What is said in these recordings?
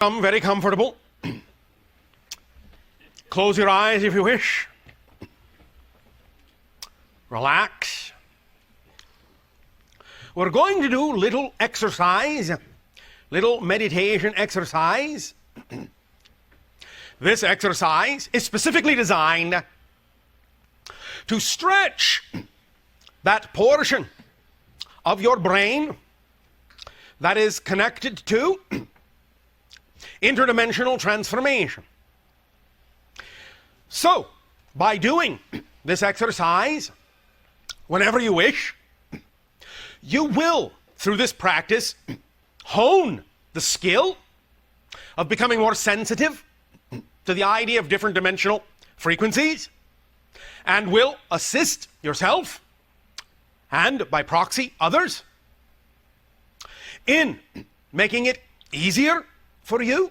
Become very comfortable. Close your eyes if you wish. Relax. We're going to do little exercise, little meditation exercise. This exercise is specifically designed to stretch that portion of your brain that is connected to interdimensional transformation. So, by doing this exercise, whenever you wish, you will, through this practice, hone the skill of becoming more sensitive to the idea of different dimensional frequencies, and will assist yourself, and by proxy, others, in making it easier for you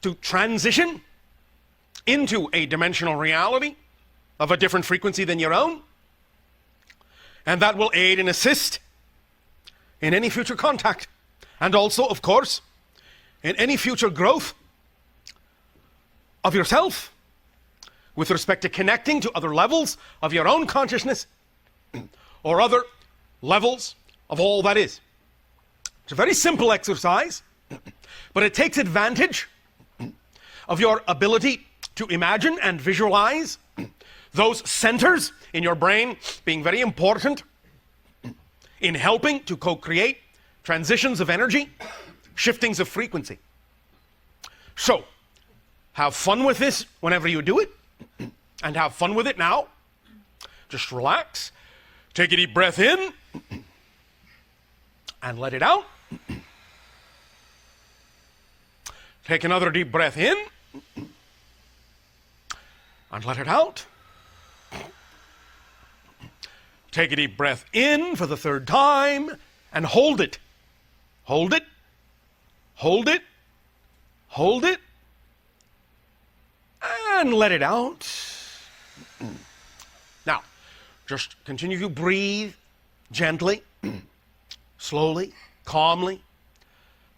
to transition into a dimensional reality of a different frequency than your own. And that will aid and assist in any future contact. And also, of course, in any future growth of yourself with respect to connecting to other levels of your own consciousness or other levels of all that is. It's a very simple exercise, but it takes advantage of your ability to imagine and visualize those centers in your brain being very important in helping to co-create transitions of energy, shiftings of frequency. So, have fun with this whenever you do it, and have fun with it now. Just relax, take a deep breath in, and let it out. Take another deep breath in, and let it out. Take a deep breath in for the third time, and hold it. Hold it. Hold it. Hold it. And let it out. Now, just continue to breathe gently, slowly, calmly.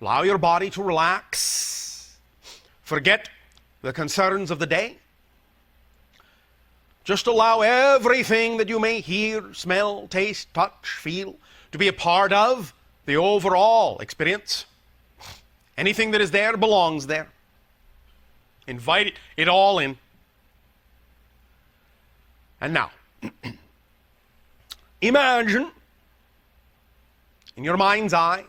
Allow your body to relax. Forget the concerns of the day. Just allow everything that you may hear, smell, taste, touch, feel to be a part of the overall experience. Anything that is there belongs there. Invite it all in. And now, imagine in your mind's eye,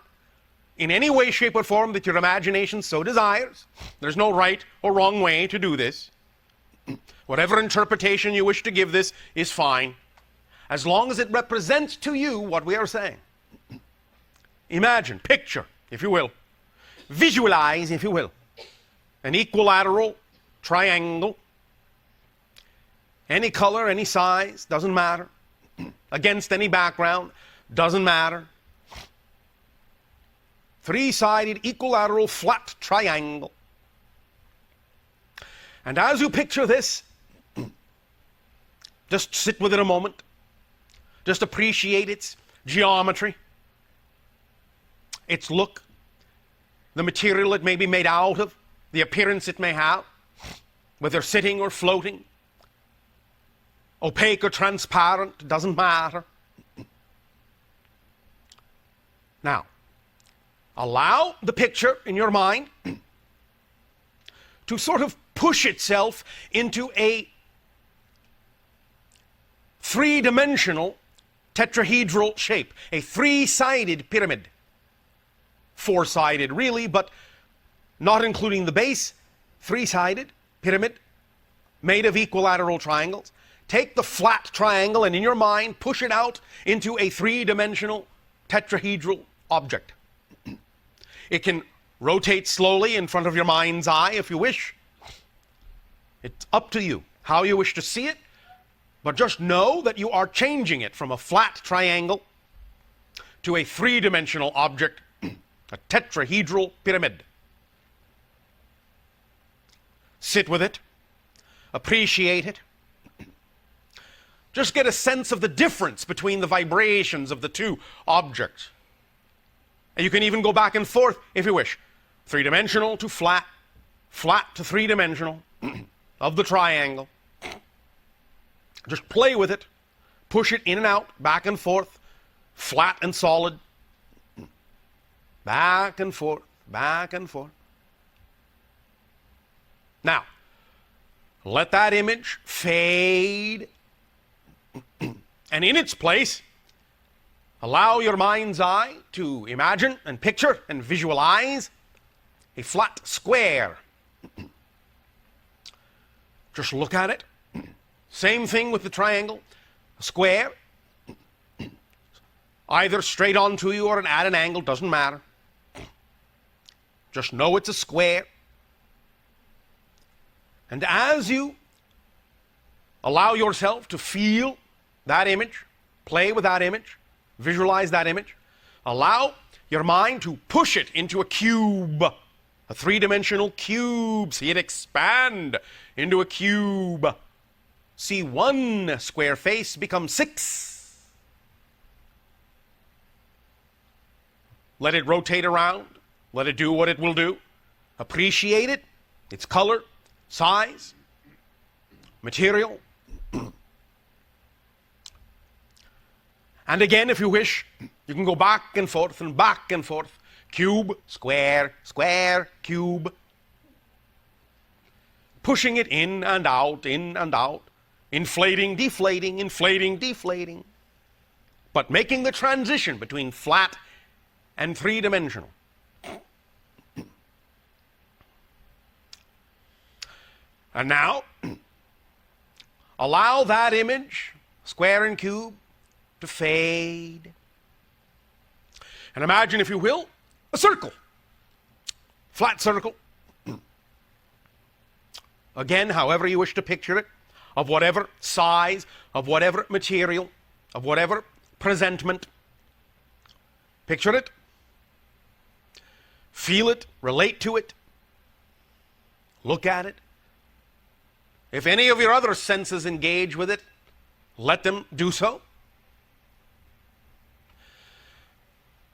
in any way, shape, or form that your imagination so desires. There's no right or wrong way to do this. Whatever interpretation you wish to give this is fine, as long as it represents to you what we are saying. Imagine, picture, if you will, visualize, if you will, an equilateral triangle, any color, any size, doesn't matter, against any background, doesn't matter. Three-sided equilateral flat triangle. And as you picture this, just sit with it a moment. Just appreciate its geometry, its look, the material it may be made out of, the appearance it may have, whether sitting or floating, opaque or transparent, doesn't matter. Now, allow the picture in your mind to sort of push itself into a three-dimensional tetrahedral shape, a three-sided pyramid. Four-sided really, but not including the base, three-sided pyramid made of equilateral triangles. Take the flat triangle and in your mind push it out into a three-dimensional tetrahedral object. It can rotate slowly in front of your mind's eye if you wish. It's up to you how you wish to see it, but just know that you are changing it from a flat triangle to a three-dimensional object, a tetrahedral pyramid. Sit with it, appreciate it. Just get a sense of the difference between the vibrations of the two objects. And you can even go back and forth if you wish. three-dimensional to flat, flat to three-dimensional of the triangle. Just play with it. Push it in and out, back and forth, flat and solid. Back and forth, back and forth. Now, let that image fade. And in its place, allow your mind's eye to imagine and picture and visualize a flat square. Just look at it. Same thing with the triangle. A square, either straight on to you or at an angle, doesn't matter. Just know it's a square. And as you allow yourself to feel that image, play with that image, visualize that image, allow your mind to push it into a cube, a three-dimensional cube. See it expand into a cube. See one square face become 6. Let it rotate around. Let it do what it will do. Appreciate it, its color, size, material. And again, if you wish, you can go back and forth and back and forth. Cube, square, square, cube. Pushing it in and out, inflating, deflating. But making the transition between flat and three-dimensional. And now, allow that image, square and cube, to fade. And imagine, if you will, a circle. Flat circle. Again, however you wish to picture it, of whatever size, of whatever material, of whatever presentment. Picture it. Feel it. Relate to it. Look at it. If any of your other senses engage with it, let them do so.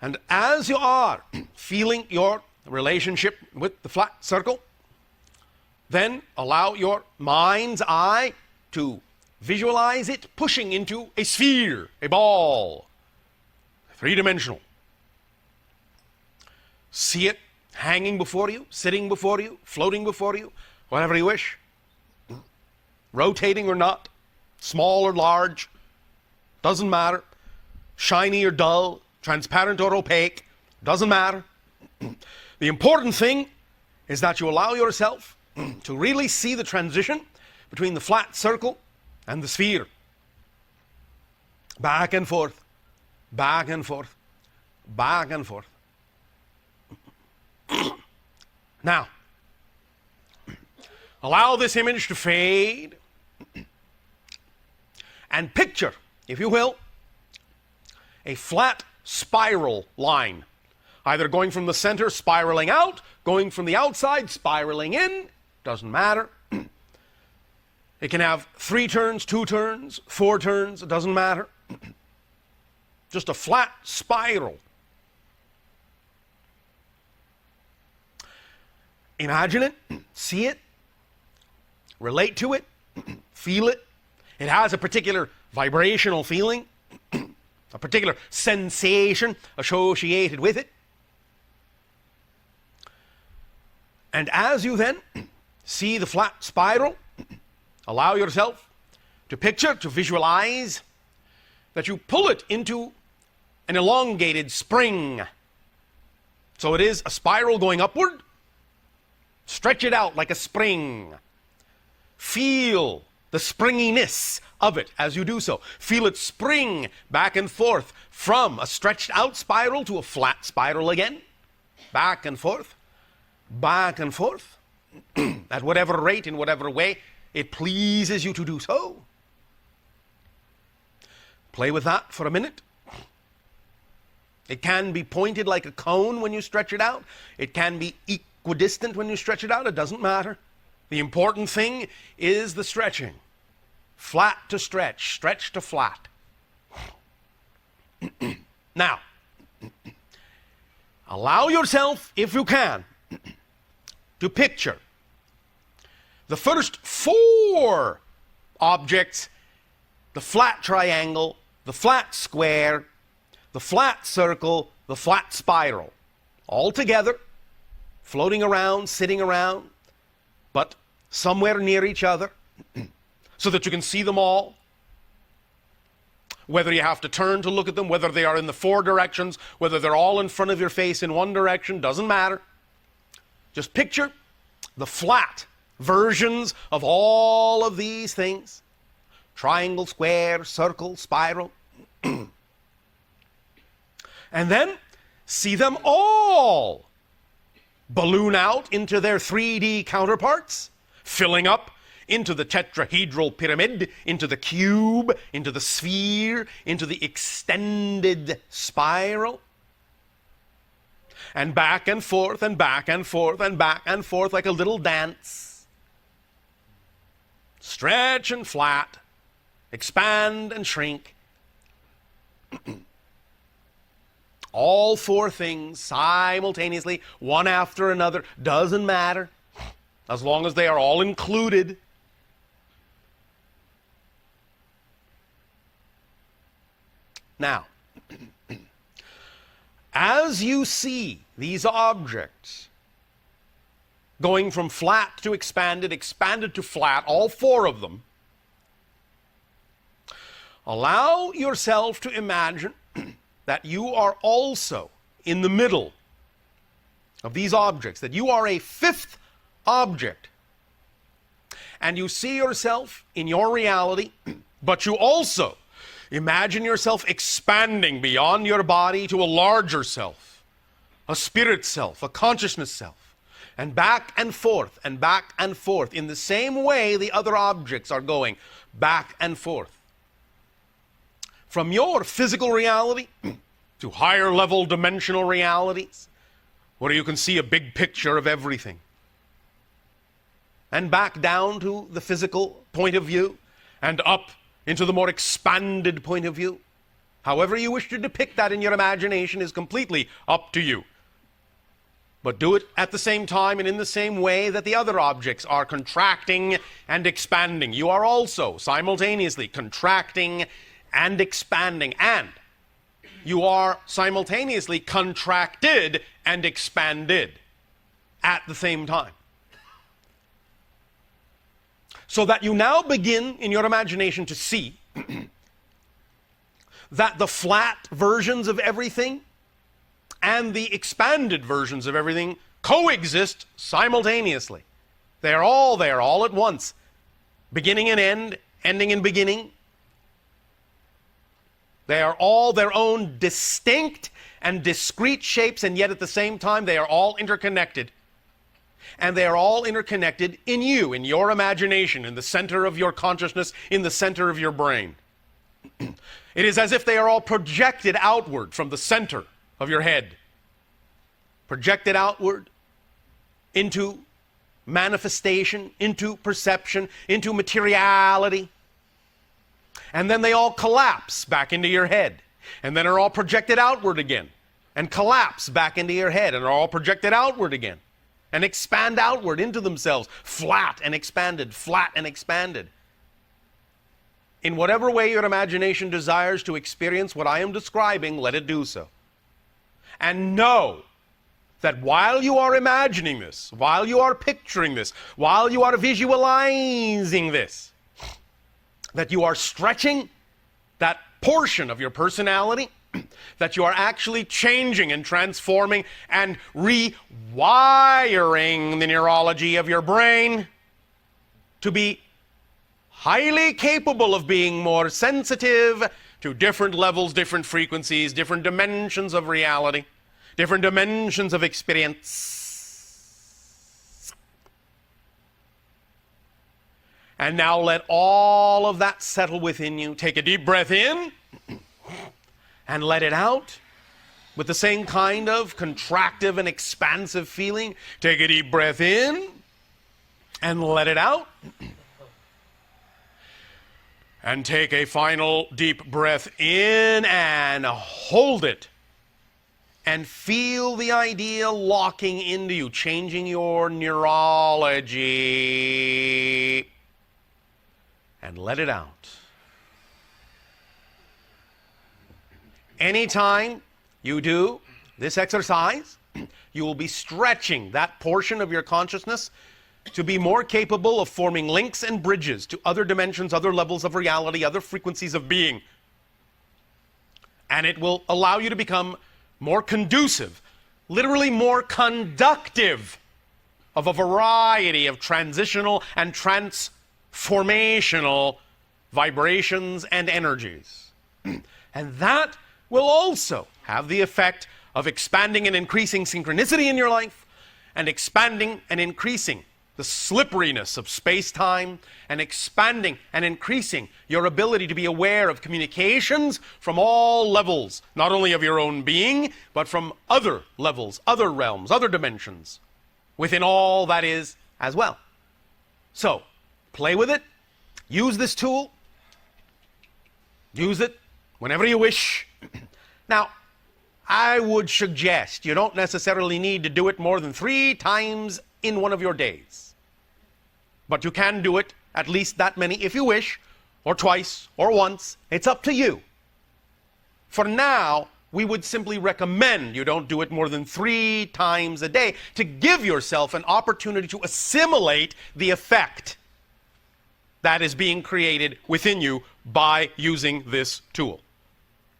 And as you are feeling your relationship with the flat circle, then allow your mind's eye to visualize it pushing into a sphere, a ball, three-dimensional. See it hanging before you, sitting before you, floating before you, whatever you wish. Rotating or not, small or large, doesn't matter. Shiny or dull, transparent or opaque, doesn't matter. The important thing is that you allow yourself to really see the transition between the flat circle and the sphere. Back and forth, back and forth, back and forth. Now, allow this image to fade and picture, if you will, a flat spiral line, either going from the center spiraling out, going from the outside spiraling in, doesn't matter. It can have 3 turns, 2 turns, 4 turns, it doesn't matter. Just a flat spiral. Imagine it, see it, relate to it, feel it. It has a particular vibrational feeling, a particular sensation associated with it. And as you then see the flat spiral, allow yourself to picture, to visualize that you pull it into an elongated spring. So it is a spiral going upward. Stretch it out like a spring. Feel the springiness of it as you do so. Feel it spring back and forth from a stretched out spiral to a flat spiral again. Back and forth. Back and forth. At whatever rate, in whatever way it pleases you to do so. Play with that for a minute. It can be pointed like a cone when you stretch it out. It can be equidistant when you stretch it out. It doesn't matter. The important thing is the stretching. Flat to stretch, stretch to flat. Now, allow yourself, if you can, to picture the first 4 objects: the flat triangle, the flat square, the flat circle, the flat spiral, all together, floating around, sitting around, but somewhere near each other, so that you can see them all. Whether you have to turn to look at them, whether they are in the 4 directions, whether they're all in front of your face in one direction, doesn't matter. Just picture the flat versions of all of these things: triangle, square, circle, spiral. And then see them all balloon out into their 3D counterparts, filling up into the tetrahedral pyramid, into the cube, into the sphere, into the extended spiral. And back and forth and back and forth and back and forth like a little dance. Stretch and flat, expand and shrink. All 4 things simultaneously, one after another, doesn't matter, as long as they are all included. Now, as you see these objects going from flat to expanded, expanded to flat, all 4 of them, allow yourself to imagine that you are also in the middle of these objects, that you are a 5th object. And you see yourself in your reality, but you also imagine yourself expanding beyond your body to a larger self, a spirit self, a consciousness self, and back and forth in the same way the other objects are going back and forth. From your physical reality to higher level dimensional realities, where you can see a big picture of everything. And back down to the physical point of view, and up into the more expanded point of view. However you wish to depict that in your imagination is completely up to you. But do it at the same time and in the same way that the other objects are contracting and expanding. You are also simultaneously contracting and expanding, and you are simultaneously contracted and expanded at the same time. So that you now begin in your imagination to see that the flat versions of everything and the expanded versions of everything coexist simultaneously. They are all there, all at once. Beginning and end, ending and beginning. They are all their own distinct and discrete shapes, and yet at the same time they are all interconnected. And they are all interconnected in you, in your imagination, in the center of your consciousness, in the center of your brain. It is as if they are all projected outward from the center of your head. Projected outward into manifestation, into perception, into materiality. And then they all collapse back into your head. And then are all projected outward again. And collapse back into your head. And are all projected outward again. And expand outward into themselves, flat and expanded, flat and expanded. In whatever way your imagination desires to experience what I am describing, let it do so. And know that while you are imagining this, while you are picturing this, while you are visualizing this, that you are stretching that portion of your personality, that you are actually changing and transforming and rewiring the neurology of your brain to be highly capable of being more sensitive to different levels, different frequencies, different dimensions of reality, different dimensions of experience. And now let all of that settle within you. Take a deep breath in and let it out with the same kind of contractive and expansive feeling. Take a deep breath in and let it out. And take a final deep breath in and hold it. and feel the idea locking into you, changing your neurology, and let it out. Anytime you do this exercise, you will be stretching that portion of your consciousness to be more capable of forming links and bridges to other dimensions, other levels of reality, other frequencies of being. And it will allow you to become more conducive, literally more conductive of a variety of transitional and transformational vibrations and energies. And that will also have the effect of expanding and increasing synchronicity in your life, and expanding and increasing the slipperiness of space-time, and expanding and increasing your ability to be aware of communications from all levels, not only of your own being, but from other levels, other realms, other dimensions, within all that is as well. So, play with it, use this tool, use it whenever you wish. Now, I would suggest you don't necessarily need to do it more than 3 times in one of your days. But you can do it at least that many if you wish, or twice, or once. It's up to you. For now, we would simply recommend you don't do it more than 3 times a day to give yourself an opportunity to assimilate the effect that is being created within you by using this tool.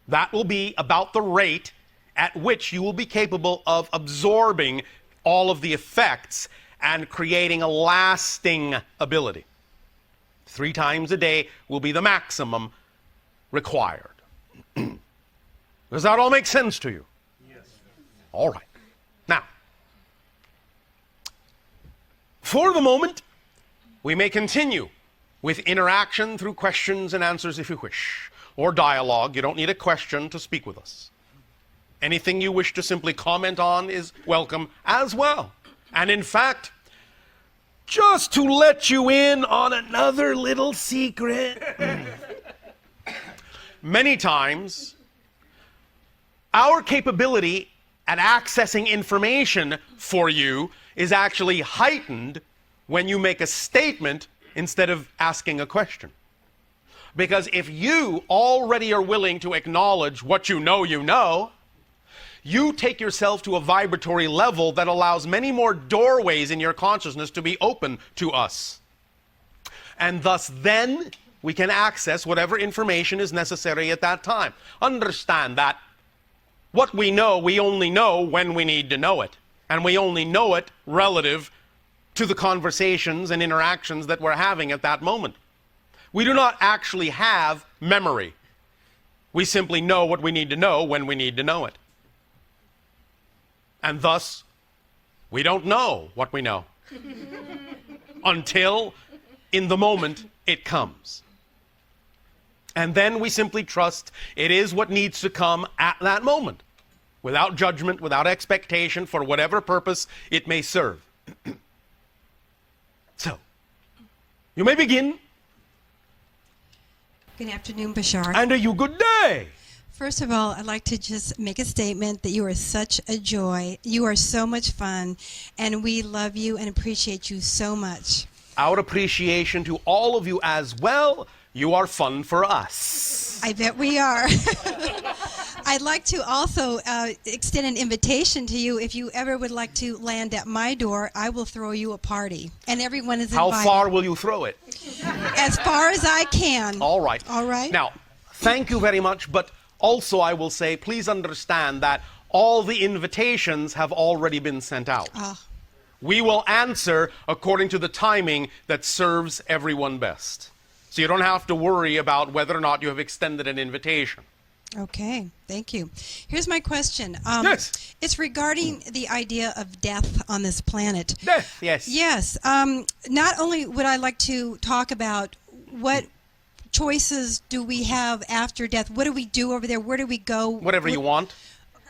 That will be about the rate at which you will be capable of absorbing all of the effects and creating a lasting ability. 3 times a day will be the maximum required. Does that all make sense to you? Yes. All right. Now, for the moment, we may continue with interaction through questions and answers if you wish, or dialogue. You don't need a question to speak with us. Anything you wish to simply comment on is welcome as well. And in fact, just to let you in on another little secret, many times our capability at accessing information for you is actually heightened when you make a statement instead of asking a question. Because if you already are willing to acknowledge what you know, you take yourself to a vibratory level that allows many more doorways in your consciousness to be open to us. And thus then we can access whatever information is necessary at that time. Understand that what we know, we only know when we need to know it. And we only know it relative to the conversations and interactions that we're having at that moment. We do not actually have memory. We simply know what we need to know when we need to know it. And thus, we don't know what we know until in the moment it comes. And then we simply trust it is what needs to come at that moment, without judgment, without expectation, for whatever purpose it may serve. So, you may begin. Good afternoon, Bashar. And a good day. First of all, I'd like to just make a statement that you are such a joy. You are so much fun, and we love you and appreciate you so much. Our appreciation to all of you as well. You are fun for us. I bet we are. I'd like to also extend an invitation to you. If you ever would like to land at my door, I will throw you a party, and everyone is invited. How far will you throw it? As far as I can. All right. All right. Now, thank you very much, but also I will say, please understand that all the invitations have already been sent out. We will answer according to the timing that serves everyone best. So you don't have to worry about whether or not you have extended an invitation. Okay, thank you. Here's my question. Yes. It's regarding the idea of death on this planet. Death, yes. Yes. Not only would I like to talk about what choices do we have after death? What do we do over there? Where do we go? Whatever you want.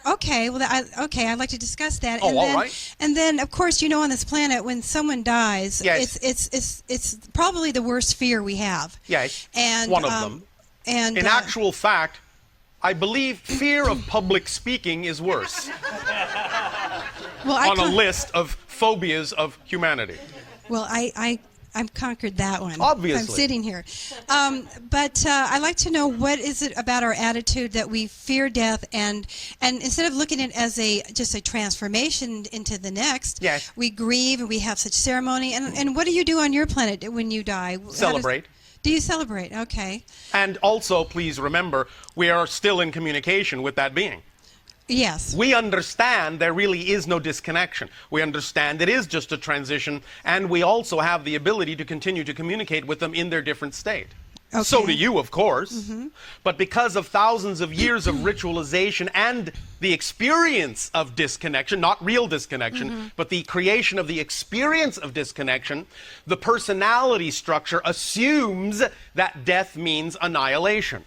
Okay, well, I'd like to discuss that. Oh, and then, all right. And then, of course, you know, on this planet, when someone dies, yes. it's probably the worst fear we have. Yes, and one of them. And in actual fact, I believe fear of public speaking is worse Well, on a list of phobias of humanity. Well, I've conquered that one. Obviously. I'm sitting here. But I'd like to know, what is it about our attitude that we fear death, and instead of looking at it as just a transformation into the next, yes, we grieve and we have such ceremony. And what do you do on your planet when you die? Celebrate. Do you celebrate? Okay. And also, please remember, we are still in communication with that being. Yes. We understand there really is no disconnection. We understand it is just a transition, and we also have the ability to continue to communicate with them in their different state. Okay. So do you, of course. But because of thousands of years of ritualization and the experience of disconnection, not real disconnection, but the creation of the experience of disconnection, the personality structure assumes that death means annihilation.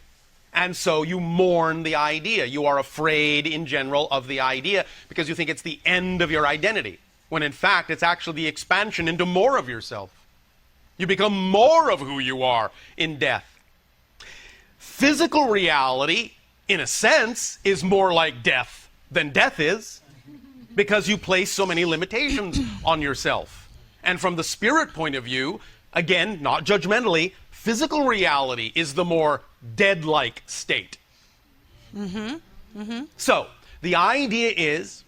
And so you mourn the idea. You are afraid in general of the idea because you think it's the end of your identity, when in fact it's actually the expansion into more of yourself. You become more of who you are in death. Physical reality, in a sense, is more like death than death is, because you place so many limitations on yourself. And from the spirit point of view, again, not judgmentally, physical reality is the more dead-like state. So, the idea is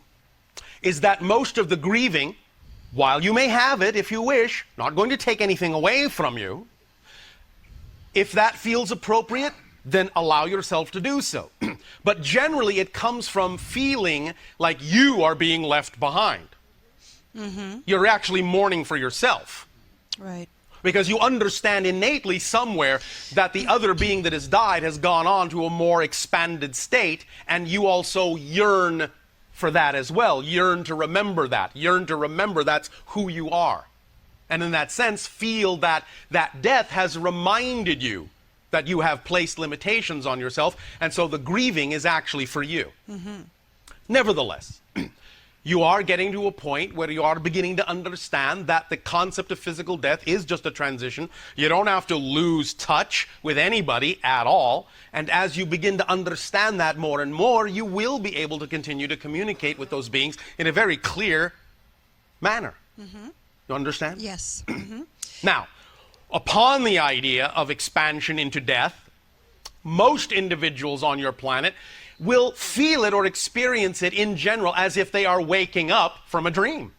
that most of the grieving, while you may have it if you wish, not going to take anything away from you, if that feels appropriate, then allow yourself to do so. But generally it comes from feeling like you are being left behind. You're actually mourning for yourself. Right. Because you understand innately somewhere that the other being that has died has gone on to a more expanded state, and you also yearn for that as well. Yearn to remember that. Yearn to remember that's who you are. And in that sense, feel that that death has reminded you that you have placed limitations on yourself, and so the grieving is actually for you. Nevertheless, you are getting to a point where you are beginning to understand that the concept of physical death is just a transition. You don't have to lose touch with anybody at all. And as you begin to understand that more and more, you will be able to continue to communicate with those beings in a very clear manner. You understand? Yes. Now, upon the idea of expansion into death, most individuals on your planet will feel it or experience it in general as if they are waking up from a dream.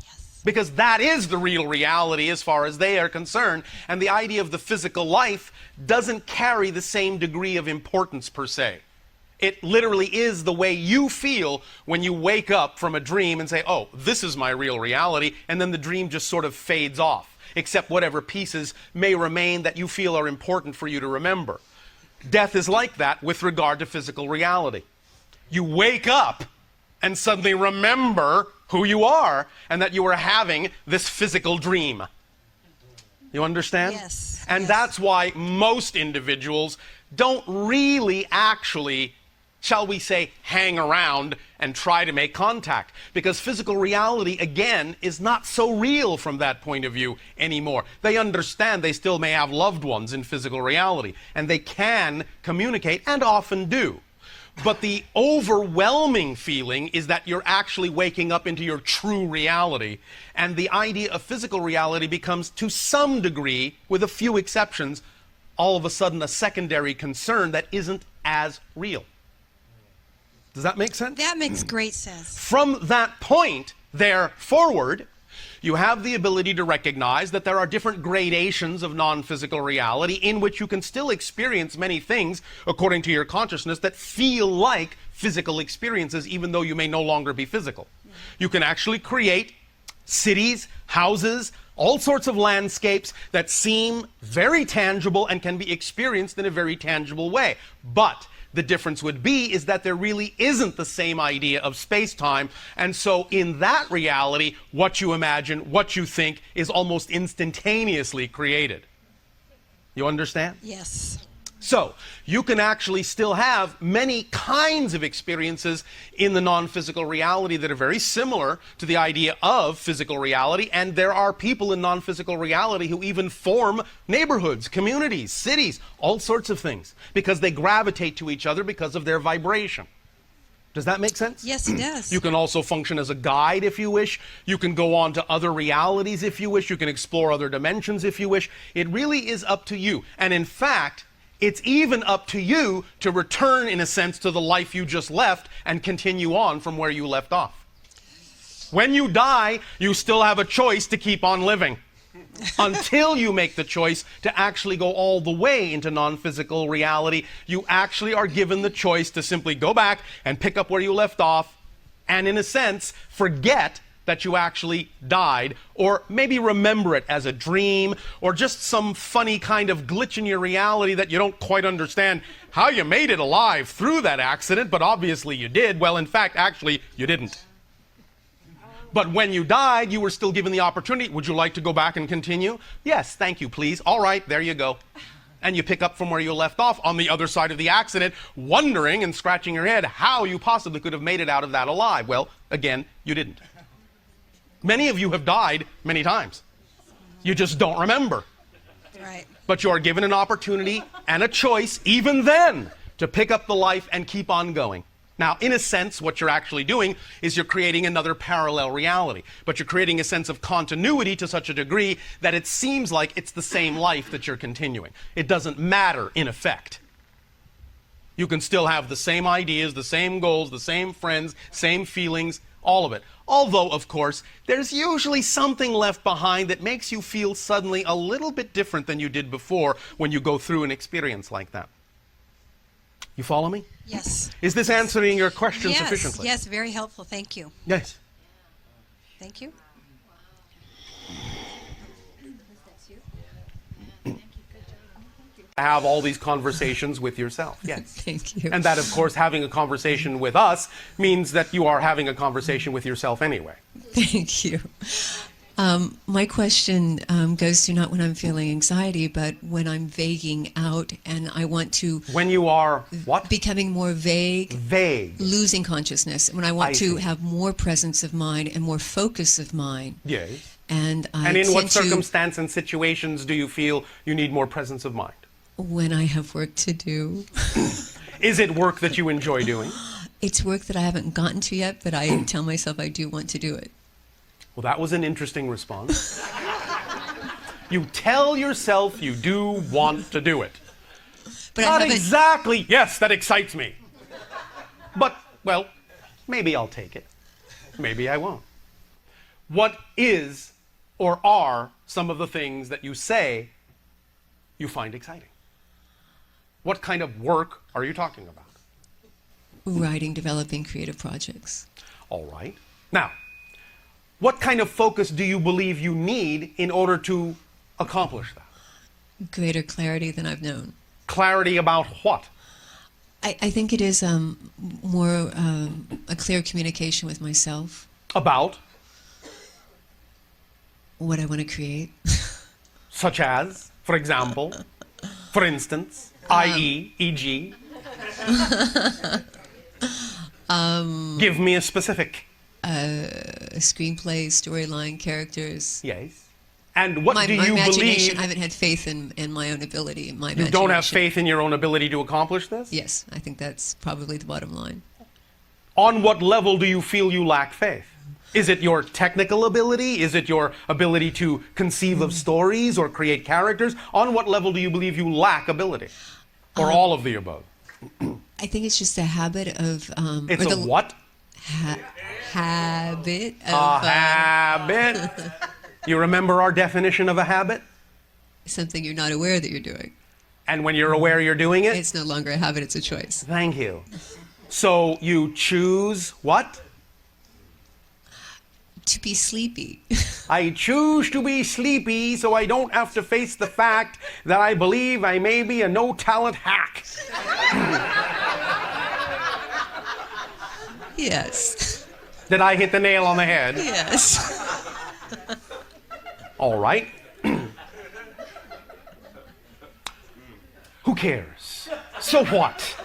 Yes. Because that is the real reality as far as they are concerned, and the idea of the physical life doesn't carry the same degree of importance per se. It literally is the way you feel when you wake up from a dream and say, oh, this is my real reality, and then the dream just sort of fades off, except whatever pieces may remain that you feel are important for you to remember. Death is like that with regard to physical reality. You wake up and suddenly remember who you are and that you are having this physical dream. You understand? Yes. And that's why most individuals don't really actually, shall we say, hang around and try to make contact. Because physical reality, again, is not so real from that point of view anymore. They understand they still may have loved ones in physical reality, and they can communicate, and often do. But the overwhelming feeling is that you're actually waking up into your true reality, and the idea of physical reality becomes, to some degree, with a few exceptions, all of a sudden a secondary concern that isn't as real. Does that make sense? That makes great sense. From that point there forward, you have the ability to recognize that there are different gradations of non-physical reality in which you can still experience many things, according to your consciousness, that feel like physical experiences, even though you may no longer be physical. You can actually create cities, houses, all sorts of landscapes that seem very tangible and can be experienced in a very tangible way. But the difference would be is that there really isn't the same idea of space-time, and so in that reality, what you imagine, what you think, is almost instantaneously created. You understand? Yes. So, you can actually still have many kinds of experiences in the non-physical reality that are very similar to the idea of physical reality, and there are people in non-physical reality who even form neighborhoods, communities, cities, all sorts of things, because they gravitate to each other because of their vibration. Does that make sense? Yes, it does. You can also function as a guide if you wish. You can go on to other realities if you wish. You can explore other dimensions if you wish. It really is up to you. And in fact, it's even up to you to return, in a sense, to the life you just left and continue on from where you left off. When you die, you still have a choice to keep on living until you make the choice to actually go all the way into non-physical reality. You actually are given the choice to simply go back and pick up where you left off and, in a sense, forget that you actually died, or maybe remember it as a dream, or just some funny kind of glitch in your reality that you don't quite understand how you made it alive through that accident, but obviously you did. Well, in fact, actually, you didn't. But when you died, you were still given the opportunity. Would you like to go back and continue? Yes, thank you, please. All right, there you go. And you pick up from where you left off on the other side of the accident, wondering and scratching your head how you possibly could have made it out of that alive. Well, again, you didn't. Many of you have died many times. You just don't remember. Right. But you are given an opportunity and a choice, even then, to pick up the life and keep on going. Now, in a sense, what you're actually doing is you're creating another parallel reality. But you're creating a sense of continuity to such a degree that it seems like it's the same life that you're continuing. It doesn't matter, in effect. You can still have the same ideas, the same goals, the same friends, same feelings, all of it. Although, of course, there's usually something left behind that makes you feel suddenly a little bit different than you did before when you go through an experience like that. You follow me? Yes. Is this answering your question sufficiently? Yes, very helpful. Thank you. Yes. Thank you. Have all these conversations with yourself. Yes. Thank you. And that, of course, having a conversation with us means that you are having a conversation with yourself anyway. Thank you. My question goes to not when I'm feeling anxiety, but when I'm vaguing out and I want to... When you are what? Becoming more vague. Vague. Losing consciousness. When I want to have more presence of mind and more focus of mind. Yes. And in what circumstance and situations do you feel you need more presence of mind? When I have work to do. Is it work that you enjoy doing? It's work that I haven't gotten to yet, but I tell myself I do want to do it. Well, that was an interesting response. You tell yourself you do want to do it. But Not exactly, yes, that excites me. But, well, maybe I'll take it. Maybe I won't. What is or are some of the things that you say you find exciting? What kind of work are you talking about? Writing, developing creative projects. All right. Now, what kind of focus do you believe you need in order to accomplish that? Greater clarity than I've known. Clarity about what? I think it is more a clear communication with myself. About? What I want to create. Such as, for example, for instance, i.e., e.g. Give me a specific. A screenplay, storyline, characters. Yes. And what do my you imagination, believe? I haven't had faith in my own ability. You don't have faith in your own ability to accomplish this? Yes, I think that's probably the bottom line. On what level do you feel you lack faith? Is it your technical ability? Is it your ability to conceive of stories or create characters? On what level do you believe you lack ability? Or all of the above? I think it's just a habit of... It's a what? Habit of... A habit? You remember our definition of a habit? Something you're not aware that you're doing. And when you're aware you're doing it? It's no longer a habit, it's a choice. Thank you. So you choose what? To be sleepy. I choose to be sleepy so I don't have to face the fact that I believe I may be a no-talent hack. Yes. Did I hit the nail on the head? Yes. All right. Who Who cares? So what?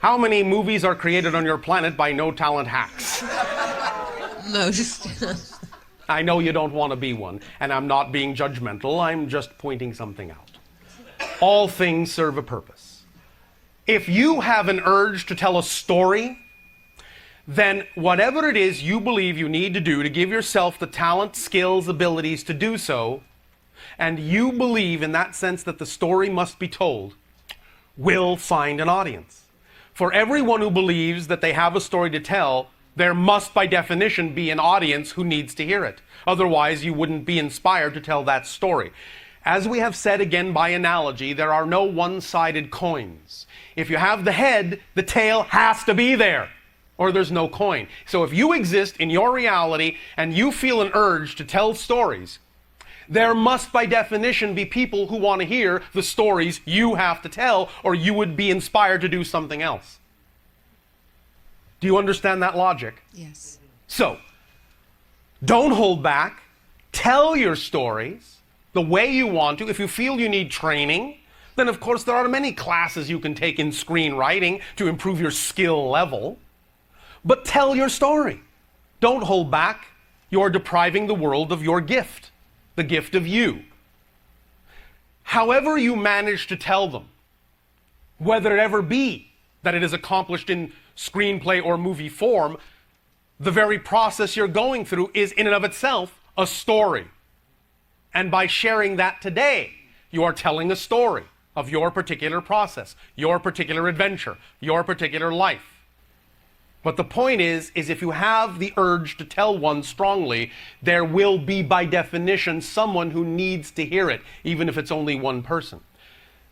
How many movies are created on your planet by no-talent hacks? Most. I know you don't want to be one, and I'm not being judgmental, I'm just pointing something out. All things serve a purpose. If you have an urge to tell a story, then whatever it is you believe you need to do to give yourself the talent, skills, abilities to do so, and you believe in that sense that the story must be told, will find an audience. For everyone who believes that they have a story to tell, there must by definition be an audience who needs to hear it. Otherwise, you wouldn't be inspired to tell that story. As we have said again by analogy, there are no one-sided coins. If you have the head, the tail has to be there, or there's no coin. So if you exist in your reality and you feel an urge to tell stories, there must by definition be people who want to hear the stories you have to tell, or you would be inspired to do something else. Do you understand that logic? Yes. So, don't hold back. Tell your stories the way you want to. If you feel you need training, then of course there are many classes you can take in screenwriting to improve your skill level. But tell your story. Don't hold back. You're depriving the world of your gift, the gift of you. However you manage to tell them, whether it ever be that it is accomplished in screenplay or movie form, the very process you're going through is in and of itself a story. And by sharing that today, you are telling a story of your particular process, your particular adventure, your particular life. But the point is if you have the urge to tell one strongly, there will be by definition someone who needs to hear it, even if it's only one person.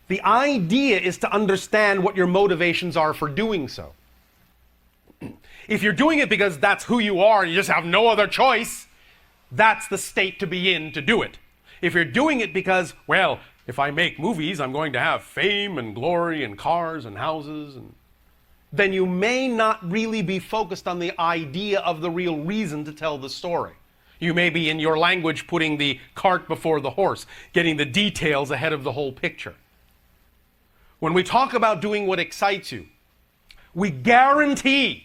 The idea is to understand what your motivations are for doing so. If you're doing it because that's who you are and you just have no other choice, that's the state to be in to do it. If you're doing it because, well, if I make movies, I'm going to have fame and glory and cars and houses, then you may not really be focused on the idea of the real reason to tell the story. You may be, in your language, putting the cart before the horse, getting the details ahead of the whole picture. When we talk about doing what excites you, we guarantee,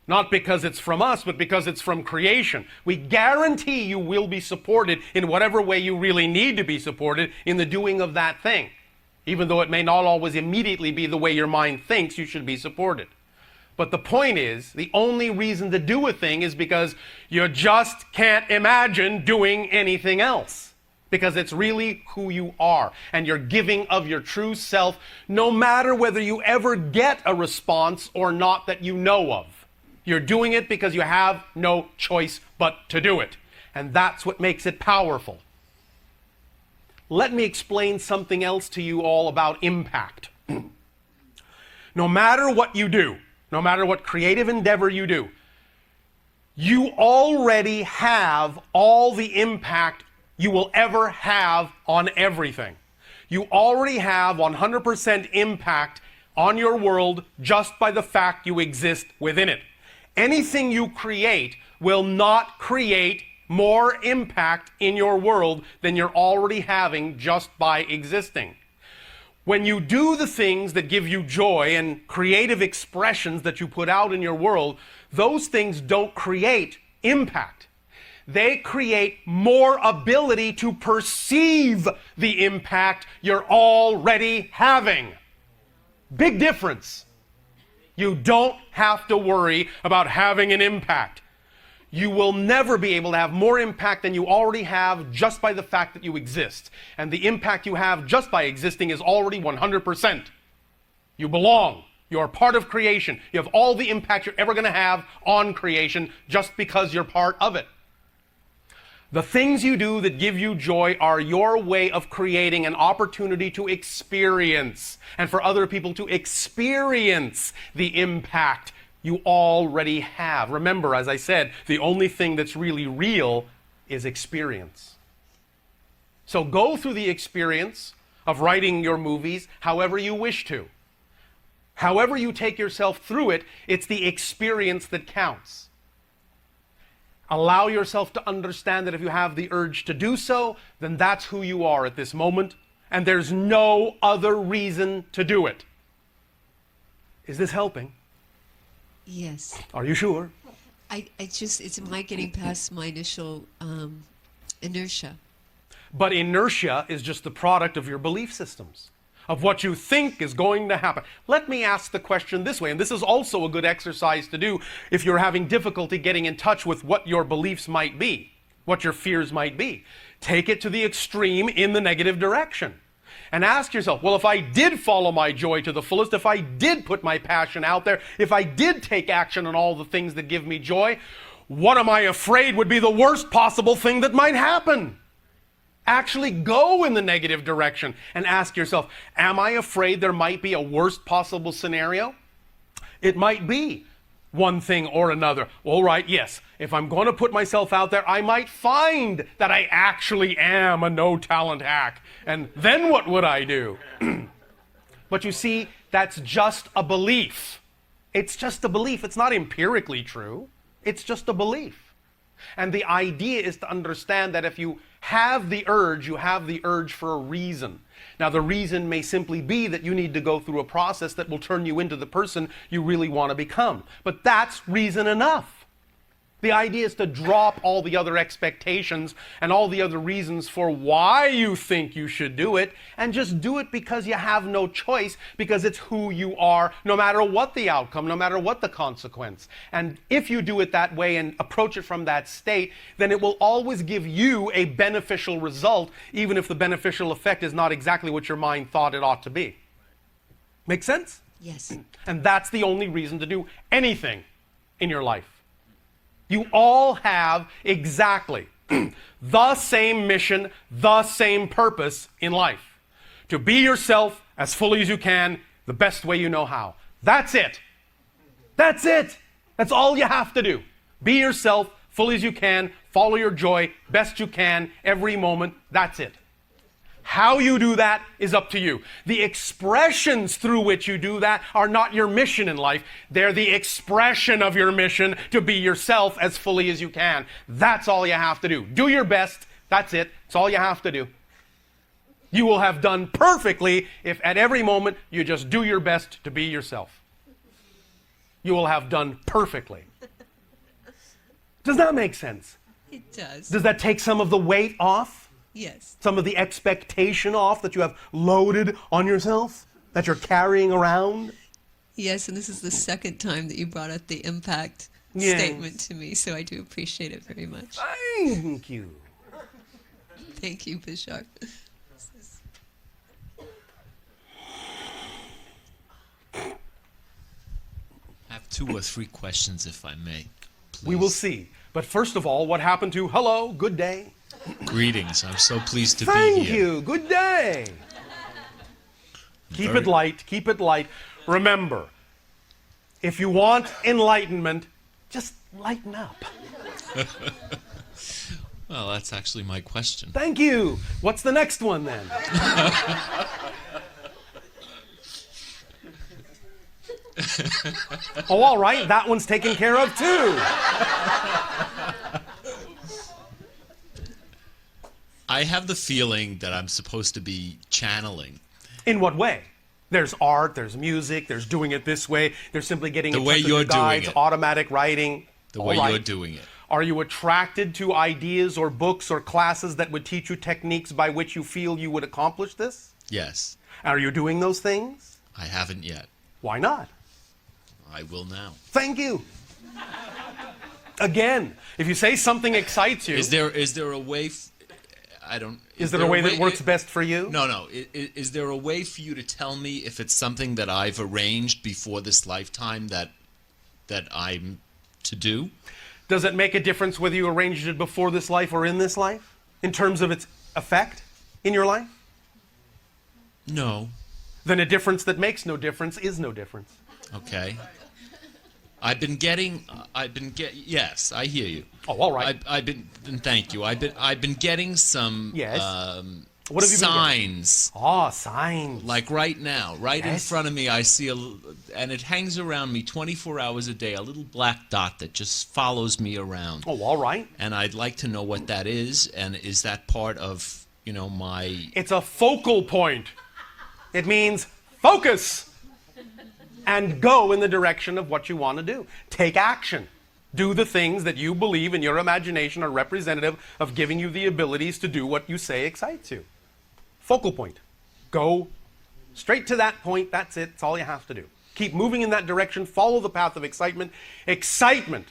not because it's from us, but because it's from creation, we guarantee you will be supported in whatever way you really need to be supported in the doing of that thing. Even though it may not always immediately be the way your mind thinks you should be supported. But the point is, the only reason to do a thing is because you just can't imagine doing anything else. Because it's really who you are, and you're giving of your true self, no matter whether you ever get a response or not that you know of. You're doing it because you have no choice but to do it. And that's what makes it powerful. Let me explain something else to you all about impact. No matter what you do, no matter what creative endeavor you do, you already have all the impact you will ever have on everything. You already have 100% impact on your world just by the fact you exist within it. Anything you create will not create more impact in your world than you're already having just by existing. When you do the things that give you joy and creative expressions that you put out in your world, those things don't create impact. They create more ability to perceive the impact you're already having. Big difference. You don't have to worry about having an impact. You will never be able to have more impact than you already have just by the fact that you exist. And the impact you have just by existing is already 100%. You belong. You are part of creation. You have all the impact you're ever going to have on creation just because you're part of it. The things you do that give you joy are your way of creating an opportunity to experience, and for other people to experience the impact you already have. Remember, as I said, the only thing that's really real is experience. So go through the experience of writing your movies however you wish to. However you take yourself through it, it's the experience that counts. Allow yourself to understand that if you have the urge to do so, then that's who you are at this moment, And there's no other reason to do it. Is this helping? Yes. Are you sure? It's my getting past my initial inertia. But inertia is just the product of your belief systems, of what you think is going to happen. Let me ask the question this way, and this is also a good exercise to do if you're having difficulty getting in touch with what your beliefs might be, what your fears might be. Take it to the extreme in the negative direction. And ask yourself, well, if I did follow my joy to the fullest, if I did put my passion out there, if I did take action on all the things that give me joy, what am I afraid would be the worst possible thing that might happen? Actually go in the negative direction and ask yourself, am I afraid there might be a worst possible scenario? It might be one thing or another. All right, yes, if I'm going to put myself out there, I might find that I actually am a no-talent hack. And then what would I do? But you see, that's just a belief. It's just a belief. It's not empirically true. It's just a belief. And the idea is to understand that if you have the urge, you have the urge for a reason. Now, the reason may simply be that you need to go through a process that will turn you into the person you really want to become. But that's reason enough. The idea is to drop all the other expectations and all the other reasons for why you think you should do it, and just do it because you have no choice, because it's who you are, no matter what the outcome, no matter what the consequence. And if you do it that way and approach it from that state, then it will always give you a beneficial result, even if the beneficial effect is not exactly what your mind thought it ought to be. Make sense? Yes. And that's the only reason to do anything in your life. You all have exactly the same mission, the same purpose in life. To be yourself as fully as you can, the best way you know how. That's it. That's it. That's all you have to do. Be yourself fully as you can, follow your joy best you can every moment. That's it. How you do that is up to you. The expressions through which you do that are not your mission in life. They're the expression of your mission to be yourself as fully as you can. That's all you have to do. Do your best. That's it. That's all you have to do. You will have done perfectly if at every moment you just do your best to be yourself. You will have done perfectly. Does that make sense? It does. Does that take some of the weight off? Yes. Some of the expectation off that you have loaded on yourself, that you're carrying around? Yes, and this is the second time that you brought up the impact Yes. statement to me, so I do appreciate it very much. Thank you. Thank you, Bashar. I have 2 or 3 questions, if I may. Please. We will see. But first of all, what happened to hello, good day? Greetings. I'm so pleased to be Thank here. you, good day. Keep Very- it light, keep it light. Remember, if you want enlightenment, just lighten up. Well, that's actually my question. Thank you. What's the next one then? Oh, all right, that one's taken care of too. I have the feeling that I'm supposed to be channeling. In what way? There's art, there's music, there's doing it this way, there's simply getting The in way touch with you're your guides, doing it. automatic writing. The All way right. you're doing it. Are you attracted to ideas or books or classes that would teach you techniques by which you feel you would accomplish this? Yes. Are you doing those things? I haven't yet. Why not? I will now. Thank you. Again, if you say something excites you, Is there a way? is there a way that works best for you? No. Is there a way for you to tell me if it's something that I've arranged before this lifetime that I'm to do? Does it make a difference whether you arranged it before this life or in this life, in terms of its effect in your life? No. Then a difference that makes no difference is no difference. Okay. Yes, I hear you. Oh, all right. Thank you. I've been getting some Yes. What have you been getting? signs. Ah, signs. Like right now, right in Yes. front of me, I see and it hangs around me 24 hours a day, a little black dot that just follows me around. Oh, all right. And I'd like to know what that is, and is that part of you know, my... It's a focal point. It means focus and go in the direction of what you want to do. Take action. Do the things that you believe in your imagination are representative of giving you the abilities to do what you say excites you. Focal point. Go straight to that point. That's it. That's all you have to do. Keep moving in that direction. Follow the path of excitement. Excitement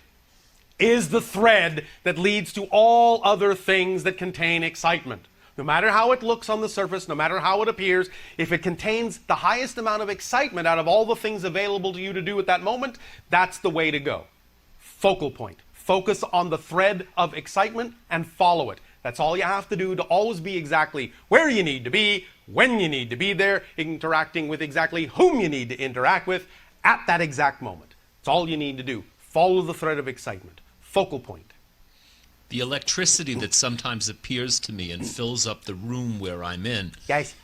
is the thread that leads to all other things that contain excitement. No matter how it looks on the surface, no matter how it appears, if it contains the highest amount of excitement out of all the things available to you to do at that moment, that's the way to go. Focal point. Focus on the thread of excitement and follow it. That's all you have to do to always be exactly where you need to be, when you need to be there, interacting with exactly whom you need to interact with at that exact moment. That's all you need to do. Follow the thread of excitement. Focal point. The electricity that sometimes appears to me and fills up the room where I'm in. Guys.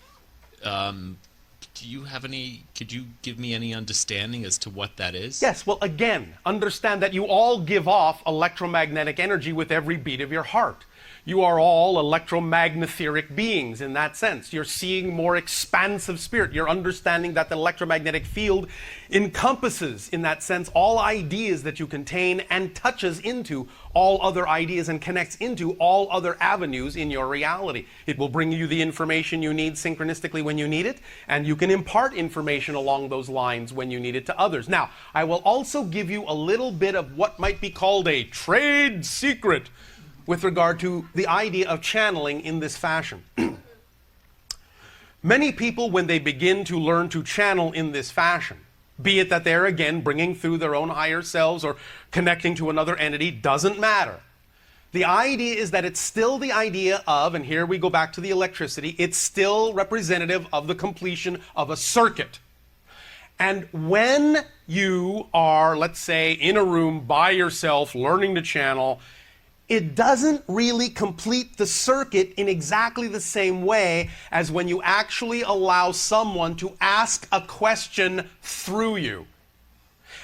Do you have any, could you give me any understanding as to what that is? Yes, well, again, understand that you all give off electromagnetic energy with every beat of your heart. You are all electromagnetheric beings in that sense. You're seeing more expansive spirit. You're understanding that the electromagnetic field encompasses, in that sense, all ideas that you contain and touches into all other ideas and connects into all other avenues in your reality. It will bring you the information you need synchronistically when you need it, and you can impart information along those lines when you need it to others. Now, I will also give you a little bit of what might be called a trade secret with regard to the idea of channeling in this fashion. Many people, when they begin to learn to channel in this fashion, be it that they're again bringing through their own higher selves or connecting to another entity, doesn't matter. The idea is that it's still the idea of, and here we go back to the electricity, it's still representative of the completion of a circuit. And when you are, let's say, in a room by yourself learning to channel, it doesn't really complete the circuit in exactly the same way as when you actually allow someone to ask a question through you.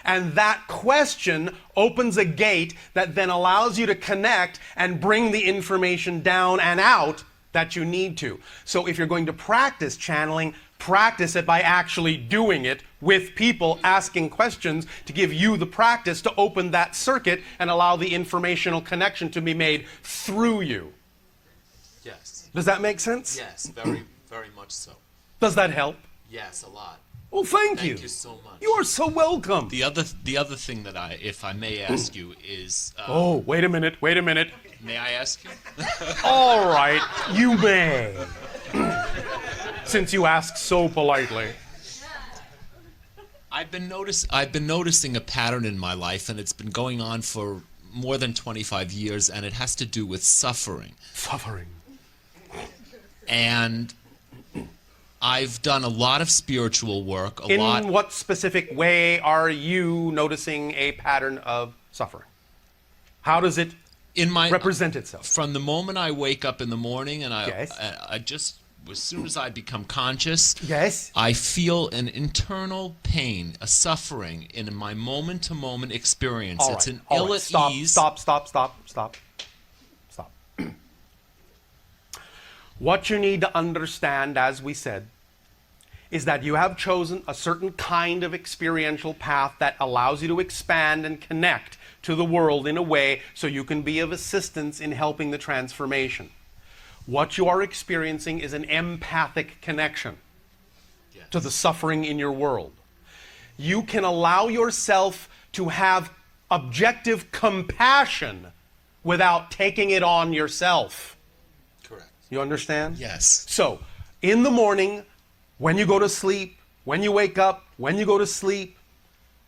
And that question opens a gate that then allows you to connect and bring the information down and out that you need to. So if you're going to practice channeling, practice it by actually doing it with people asking questions to give you the practice to open that circuit and allow the informational connection to be made through you. Yes. Does that make sense? Yes, very, very much so. Does that help? Yes, a lot. Well, thank you. Thank you so much. You are so welcome. The other thing that if I may ask you is... oh, wait a minute. May I ask you? All right, you may. Since you asked so politely. I've been noticing a pattern in my life, and it's been going on for more than 25 years, and it has to do with suffering. Suffering. And I've done a lot of spiritual work. In what specific way are you noticing a pattern of suffering? How does it represent itself? From the moment I wake up in the morning, and Yes. I just, as soon as I become conscious, Yes. I feel an internal pain, a suffering in my moment-to-moment experience. All it's right, an all ill right. at ease. Stop. What you need to understand, as we said, is that you have chosen a certain kind of experiential path that allows you to expand and connect to the world in a way so you can be of assistance in helping the transformation. What you are experiencing is an empathic connection to the suffering in your world. You can allow yourself to have objective compassion without taking it on yourself. Correct. You understand? Yes. So, in the morning, when you go to sleep, when you wake up, when you go to sleep,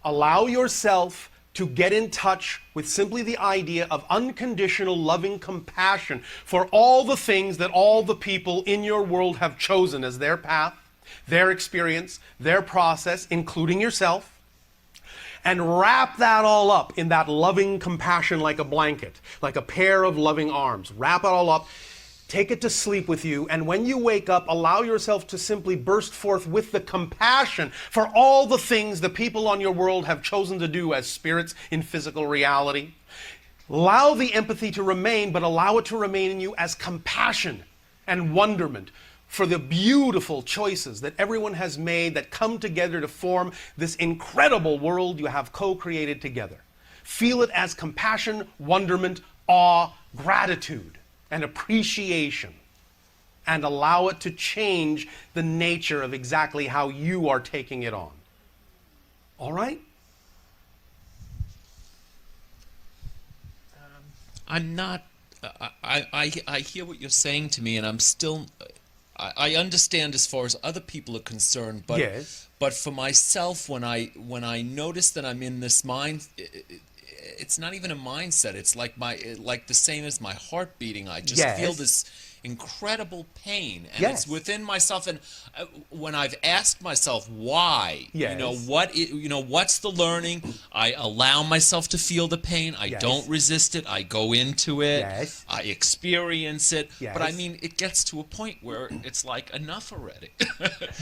allow yourself to get in touch with simply the idea of unconditional loving compassion for all the things that all the people in your world have chosen as their path, their experience, their process, including yourself, and wrap that all up in that loving compassion like a blanket, like a pair of loving arms. Wrap it all up. Take it to sleep with you, and when you wake up, allow yourself to simply burst forth with the compassion for all the things the people on your world have chosen to do as spirits in physical reality. Allow the empathy to remain, but allow it to remain in you as compassion. and wonderment for the beautiful choices that everyone has made that come together to form this incredible world you have co-created together. Feel it as compassion, wonderment, awe, gratitude, and appreciation, and allow it to change the nature of exactly how you are taking it on. All right? I'm not. I hear what you're saying to me, and I'm still. I understand as far as other people are concerned, but Yes. but for myself, when I notice that I'm in this mind, it's not even a mindset. It's like like the same as my heart beating. I just Yes. feel this incredible pain, and Yes. it's within myself. And when I've asked myself why, Yes. what's the learning, I allow myself to feel the pain. I Yes. don't resist it. I go into it. Yes. I experience it. Yes. But I mean, it gets to a point where it's like enough already.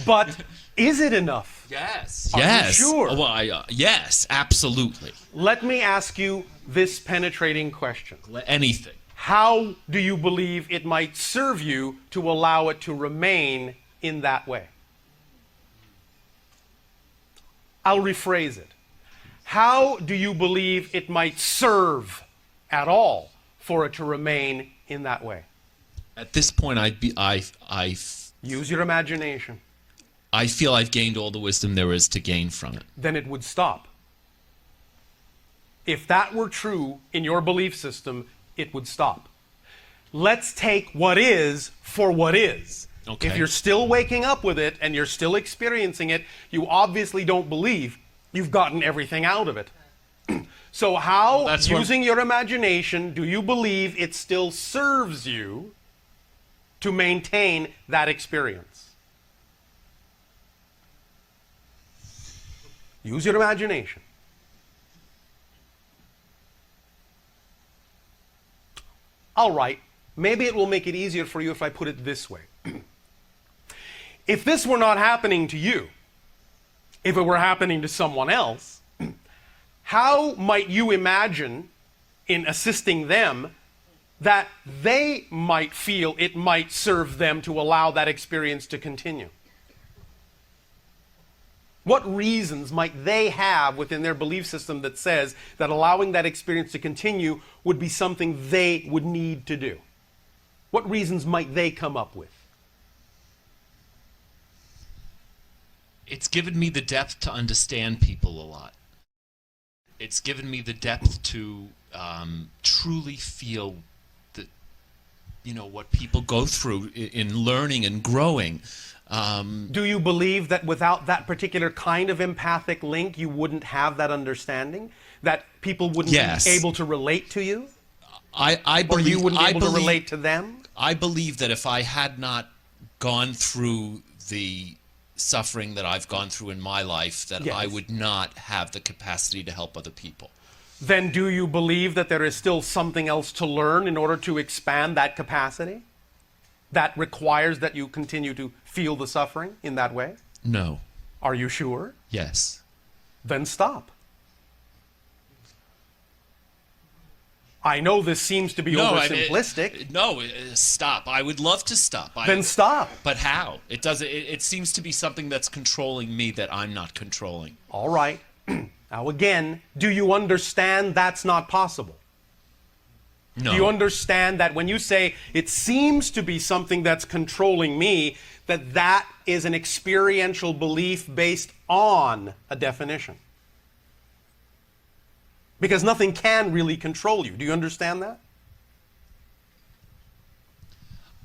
But is it enough? Yes. Are you Yes. sure? Well, yes, absolutely. Let me ask you this penetrating question. Anything. How do you believe it might serve you to allow it to remain in that way? I'll rephrase it. How do you believe it might serve at all for it to remain in that way? At this point, Use your imagination. I feel I've gained all the wisdom there is to gain from it. Then it would stop. If that were true in your belief system, it would stop. Let's take what is for what is. Okay. If you're still waking up with it and you're still experiencing it, you obviously don't believe you've gotten everything out of it. So how, That's what- using your imagination, do you believe it still serves you to maintain that experience? Use your imagination. All right, maybe it will make it easier for you if I put it this way. If this were not happening to you, if it were happening to someone else, how might you imagine, in assisting them, that they might feel it might serve them to allow that experience to continue? What reasons might they have within their belief system that says that allowing that experience to continue would be something they would need to do? What reasons might they come up with? It's given me the depth to understand people a lot. It's given me the depth to truly feel that, what people go through in learning and growing. Do you believe that without that particular kind of empathic link, you wouldn't have that understanding? That people wouldn't Yes. be able to relate to you? I Or believe, you wouldn't be able to believe- relate to them? I believe that if I had not gone through the suffering that I've gone through in my life, that Yes. I would not have the capacity to help other people. Then do you believe that there is still something else to learn in order to expand that capacity? That requires that you continue to feel the suffering in that way? No. Are you sure? Yes. Then stop. I know this seems to be oversimplistic. Stop. I would love to stop. Then stop. But how? It doesn't. It seems to be something that's controlling me that I'm not controlling. All right. Now again, do you understand that's not possible? No. Do you understand that when you say it seems to be something that's controlling me, that is an experiential belief based on a definition? Because nothing can really control you. Do you understand that?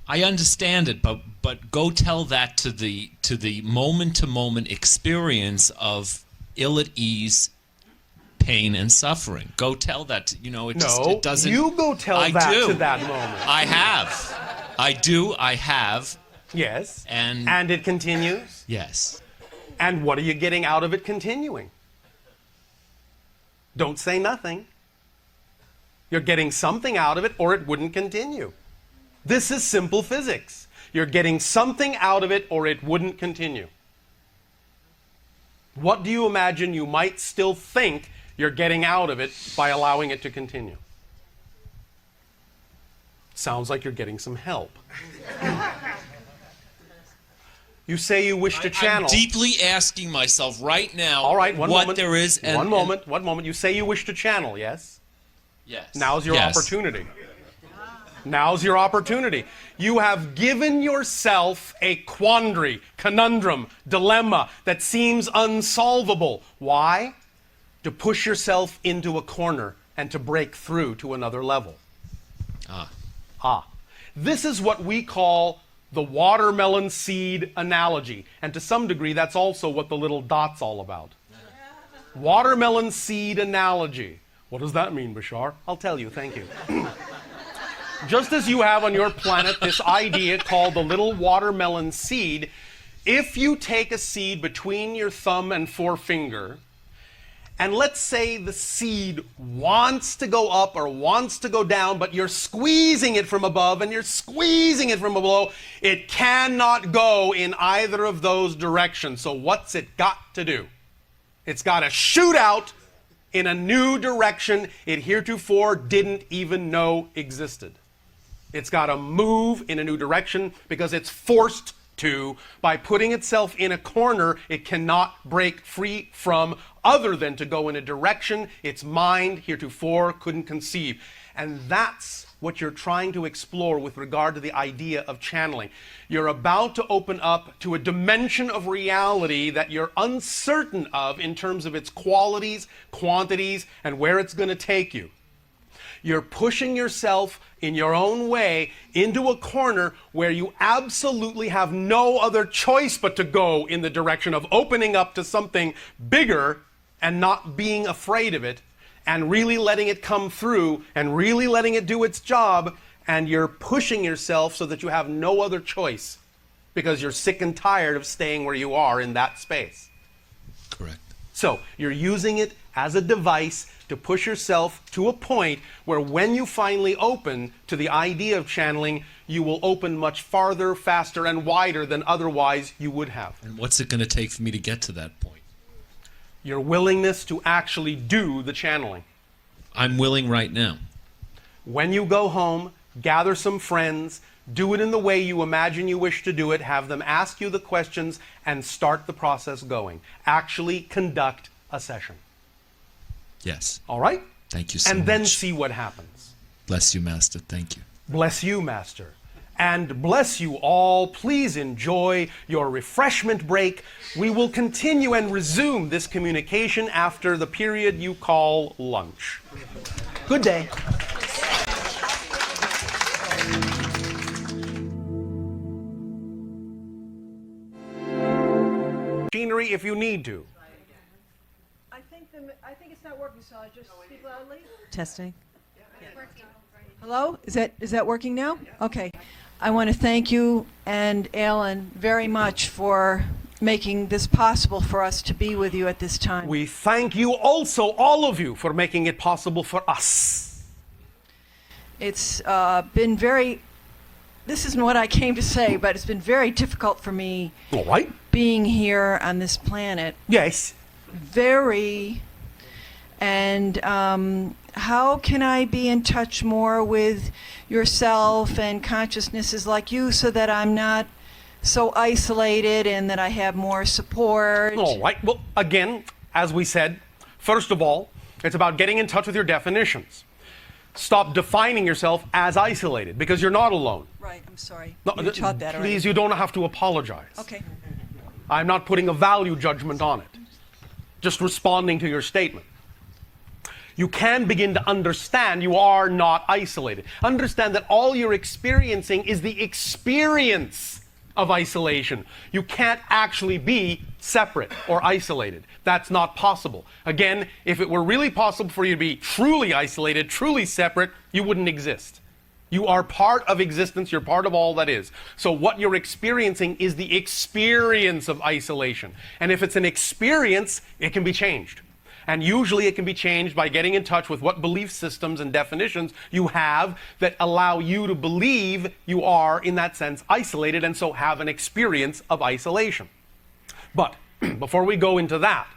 I understand it, but go tell that to the moment-to-moment experience of ill at ease, pain, and suffering. Go tell that. It doesn't. You go tell I that do. to that moment. I have. I do. I have. Yes. And it continues. yes. And what are you getting out of it continuing? Don't say nothing. You're getting something out of it or it wouldn't continue. This is simple physics. You're getting something out of it or it wouldn't continue. What do you imagine you might still think you're getting out of it by allowing it to continue? Sounds like you're getting some help. You say you wish to channel. I'm deeply asking myself right now. All right, one moment. There is. One moment. You say you wish to channel, yes? Yes. Now's your opportunity. Now's your opportunity. You have given yourself a quandary, conundrum, dilemma that seems unsolvable. Why? To push yourself into a corner and to break through to another level. This is what we call the watermelon seed analogy. And to some degree, that's also what the little dot's all about. Watermelon seed analogy. What does that mean, Bashar? I'll tell you, thank you. Just as you have on your planet this idea called the little watermelon seed, if you take a seed between your thumb and forefinger, and let's say the seed wants to go up or wants to go down, but you're squeezing it from above and you're squeezing it from below, it cannot go in either of those directions. So what's it got to do? It's got to shoot out in a new direction it heretofore didn't even know existed. It's got to move in a new direction because it's forced to. By putting itself in a corner it cannot break free from, other than to go in a direction its mind heretofore couldn't conceive. And that's what you're trying to explore with regard to the idea of channeling. You're about to open up to a dimension of reality that you're uncertain of in terms of its qualities, quantities, and where it's going to take you. You're pushing yourself in your own way into a corner where you absolutely have no other choice but to go in the direction of opening up to something bigger and not being afraid of it, and really letting it come through and really letting it do its job. And you're pushing yourself so that you have no other choice because you're sick and tired of staying where you are in that space. Correct. So you're using it as a device to push yourself to a point where when you finally open to the idea of channeling, you will open much farther, faster, and wider than otherwise you would have. And what's it going to take for me to get to that point? Your willingness to actually do the channeling. I'm willing right now. When you go home, gather some friends, do it in the way you imagine you wish to do it, have them ask you the questions, and start the process going. Actually conduct a session. Yes. All right? Thank you so much. And then see what happens. Bless you, Master. Thank you. Bless you, Master. And bless you all. Please enjoy your refreshment break. We will continue and resume this communication after the period you call lunch. Good day. Machinery if you need to. I think it's not working, so I just speak loudly. Testing. Hello? Is that working now? Okay. I want to thank you and Alan very much for making this possible for us to be with you at this time. We thank you also, all of you, for making it possible for us. It's been this isn't what I came to say, but it's been very difficult for me All right. being here on this planet. Yes. And how can I be in touch more with yourself and consciousnesses like you so that I'm not so isolated and that I have more support? All right. Well, again, as we said, first of all, it's about getting in touch with your definitions. Stop defining yourself as isolated because you're not alone. Right, I'm sorry. No, You taught that already. please, you don't have to apologize. Okay. I'm not putting a value judgment on it. Just responding to your statement. You can begin to understand you are not isolated. Understand that all you're experiencing is the experience of isolation. You can't actually be separate or isolated. That's not possible. Again, if it were really possible for you to be truly isolated, truly separate, you wouldn't exist. You are part of existence. You're part of all that is. So what you're experiencing is the experience of isolation. And if it's an experience, it can be changed. And usually it can be changed by getting in touch with what belief systems and definitions you have that allow you to believe you are, in that sense, isolated and so have an experience of isolation. But before we go into that,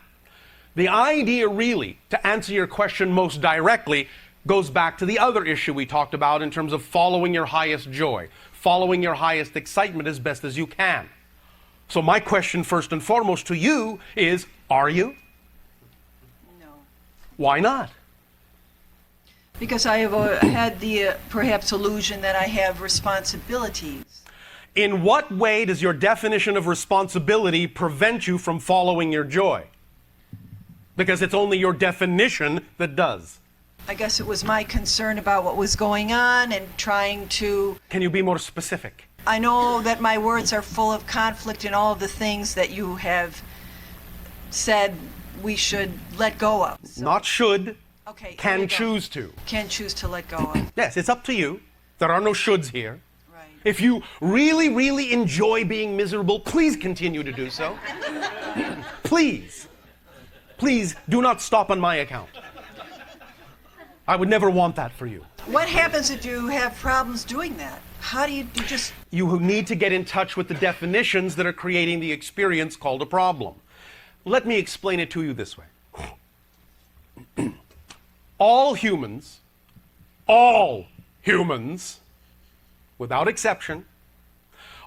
the idea really, to answer your question most directly, goes back to the other issue we talked about in terms of following your highest joy, following your highest excitement as best as you can. So my question first and foremost to you is, are you? No. Why not? Because I have had the perhaps illusion that I have responsibilities. In what way does your definition of responsibility prevent you from following your joy? Because it's only your definition that does. I guess it was my concern about what was going on and trying to... Can you be more specific? I know that my words are full of conflict in all of the things that you have said we should let go of. So, Not should, okay, here we can go. choose to. Can choose to let go of. Yes, it's up to you. There are no shoulds here. Right. If you really, really enjoy being miserable, please continue to do so. Please. Please do not stop on my account. I would never want that for you. What happens if you have problems doing that? How do you just... You need to get in touch with the definitions that are creating the experience called a problem. Let me explain it to you this way. All humans, without exception,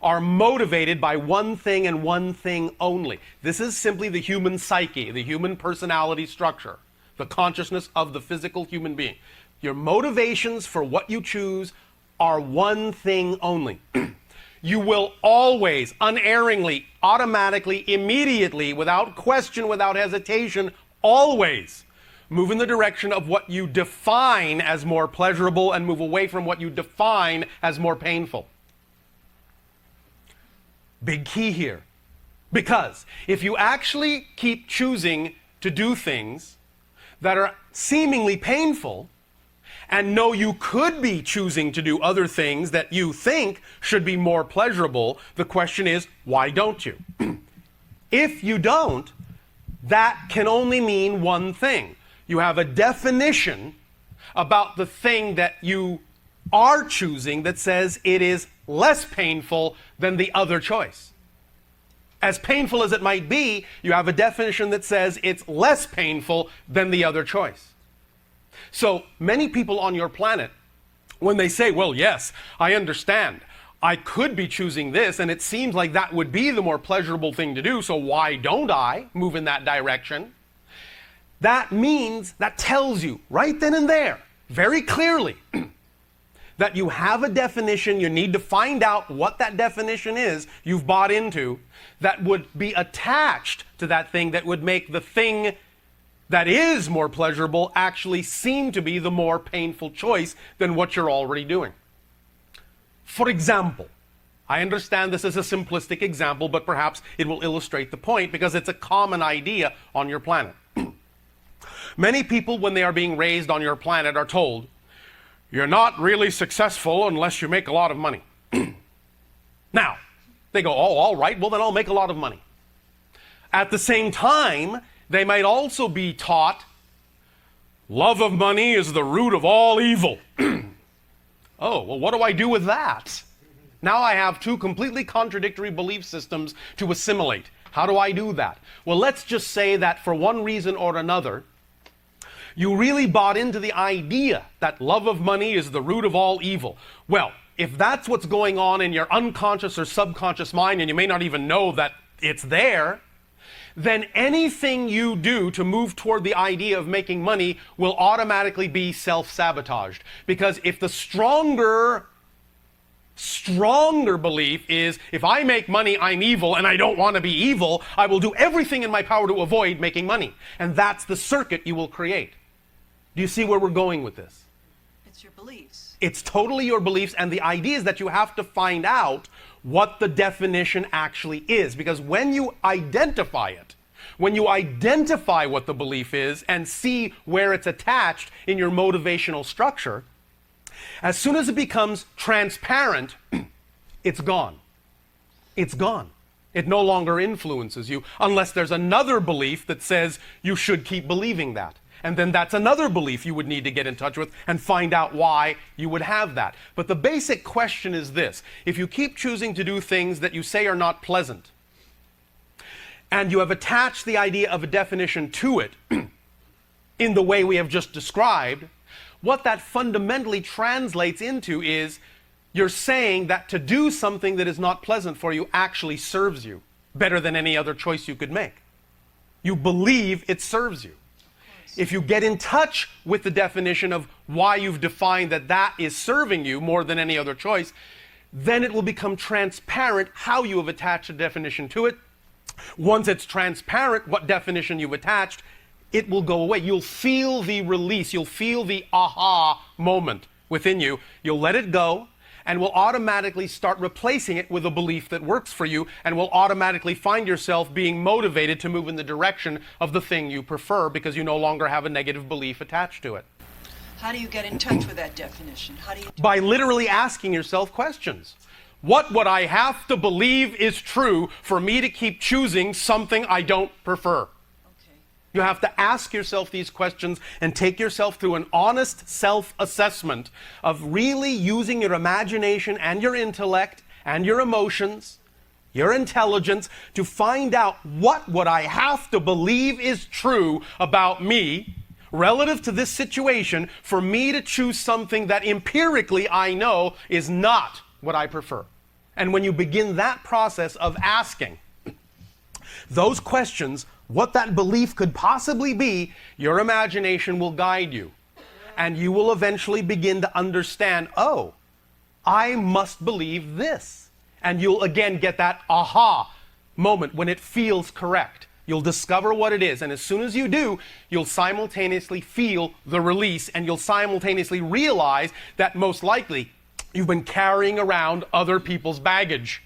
are motivated by one thing and one thing only. This is simply the human psyche, the human personality structure, the consciousness of the physical human being. Your motivations for what you choose are one thing only. You will always, unerringly, automatically, immediately, without question, without hesitation, always move in the direction of what you define as more pleasurable and move away from what you define as more painful. Big key here. Because if you actually keep choosing to do things that are seemingly painful, and know you could be choosing to do other things that you think should be more pleasurable, the question is, why don't you? If you don't, that can only mean one thing. You have a definition about the thing that you are choosing that says it is less painful than the other choice. As painful as it might be, you have a definition that says it's less painful than the other choice. So many people on your planet, when they say, well, yes, I understand, I could be choosing this, and it seems like that would be the more pleasurable thing to do, so why don't I move in that direction? That means, that tells you right then and there, very clearly, that you have a definition, you need to find out what that definition is you've bought into that would be attached to that thing that would make the thing that is more pleasurable actually seem to be the more painful choice than what you're already doing. For example, I understand this is a simplistic example, but perhaps it will illustrate the point because it's a common idea on your planet. Many people, when they are being raised on your planet, are told, you're not really successful unless you make a lot of money. Now, they go, oh, all right, well then I'll make a lot of money. At the same time, they might also be taught, love of money is the root of all evil. Oh, well, what do I do with that? Now I have two completely contradictory belief systems to assimilate. How do I do that? Well, let's just say that for one reason or another, you really bought into the idea that love of money is the root of all evil. Well, if that's what's going on in your unconscious or subconscious mind, and you may not even know that it's there, then anything you do to move toward the idea of making money will automatically be self-sabotaged. Because if the stronger belief is, if I make money, I'm evil, and I don't want to be evil, I will do everything in my power to avoid making money. And that's the circuit you will create. Do you see where we're going with this? It's your beliefs. It's totally your beliefs, and the idea is that you have to find out what the definition actually is. Because when you identify it, when you identify what the belief is and see where it's attached in your motivational structure, as soon as it becomes transparent, it's gone. It's gone. It no longer influences you unless there's another belief that says you should keep believing that. And then that's another belief you would need to get in touch with and find out why you would have that. But the basic question is this. If you keep choosing to do things that you say are not pleasant, and you have attached the idea of a definition to it in the way we have just described, what that fundamentally translates into is you're saying that to do something that is not pleasant for you actually serves you better than any other choice you could make. You believe it serves you. If you get in touch with the definition of why you've defined that that is serving you more than any other choice, then it will become transparent how you have attached a definition to it. Once it's transparent what definition you've attached, it will go away. You'll feel the release. You'll feel the aha moment within you. You'll let it go, and will automatically start replacing it with a belief that works for you, and will automatically find yourself being motivated to move in the direction of the thing you prefer because you no longer have a negative belief attached to it. How do you get in touch with that definition? How do you By literally asking yourself questions. What would I have to believe is true for me to keep choosing something I don't prefer? You have to ask yourself these questions and take yourself through an honest self-assessment of really using your imagination and your intellect and your emotions, your intelligence, to find out what would I have to believe is true about me relative to this situation for me to choose something that empirically I know is not what I prefer. And when you begin that process of asking those questions, what that belief could possibly be, your imagination will guide you. And you will eventually begin to understand, oh, I must believe this. And you'll again get that aha moment when it feels correct. You'll discover what it is. And as soon as you do, you'll simultaneously feel the release, and you'll simultaneously realize that most likely you've been carrying around other people's baggage.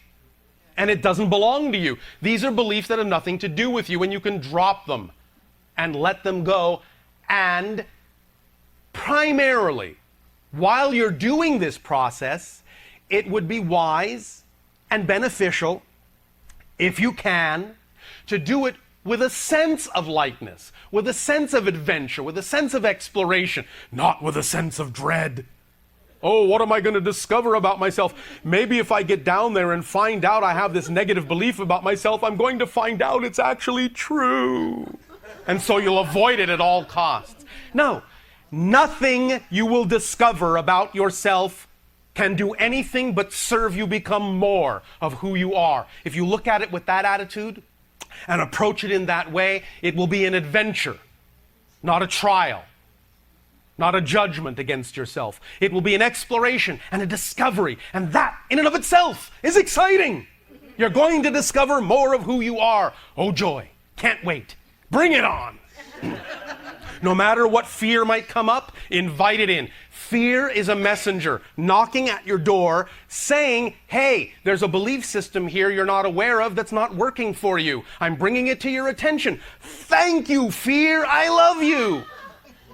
And it doesn't belong to you. These are beliefs that have nothing to do with you, and you can drop them and let them go. And primarily, while you're doing this process, it would be wise and beneficial, if you can, to do it with a sense of lightness, with a sense of adventure, with a sense of exploration, not with a sense of dread. Oh, what am I going to discover about myself? Maybe if I get down there and find out I have this negative belief about myself, I'm going to find out it's actually true. And so you'll avoid it at all costs. No, nothing you will discover about yourself can do anything but serve you become more of who you are. If you look at it with that attitude and approach it in that way, it will be an adventure, not a trial. Not a judgment against yourself. It will be an exploration and a discovery, and that in and of itself is exciting. You're going to discover more of who you are. Oh joy, can't wait. Bring it on. No matter what fear might come up, invite it in. Fear is a messenger knocking at your door saying, hey, there's a belief system here you're not aware of that's not working for you. I'm bringing it to your attention. Thank you, fear. I love you.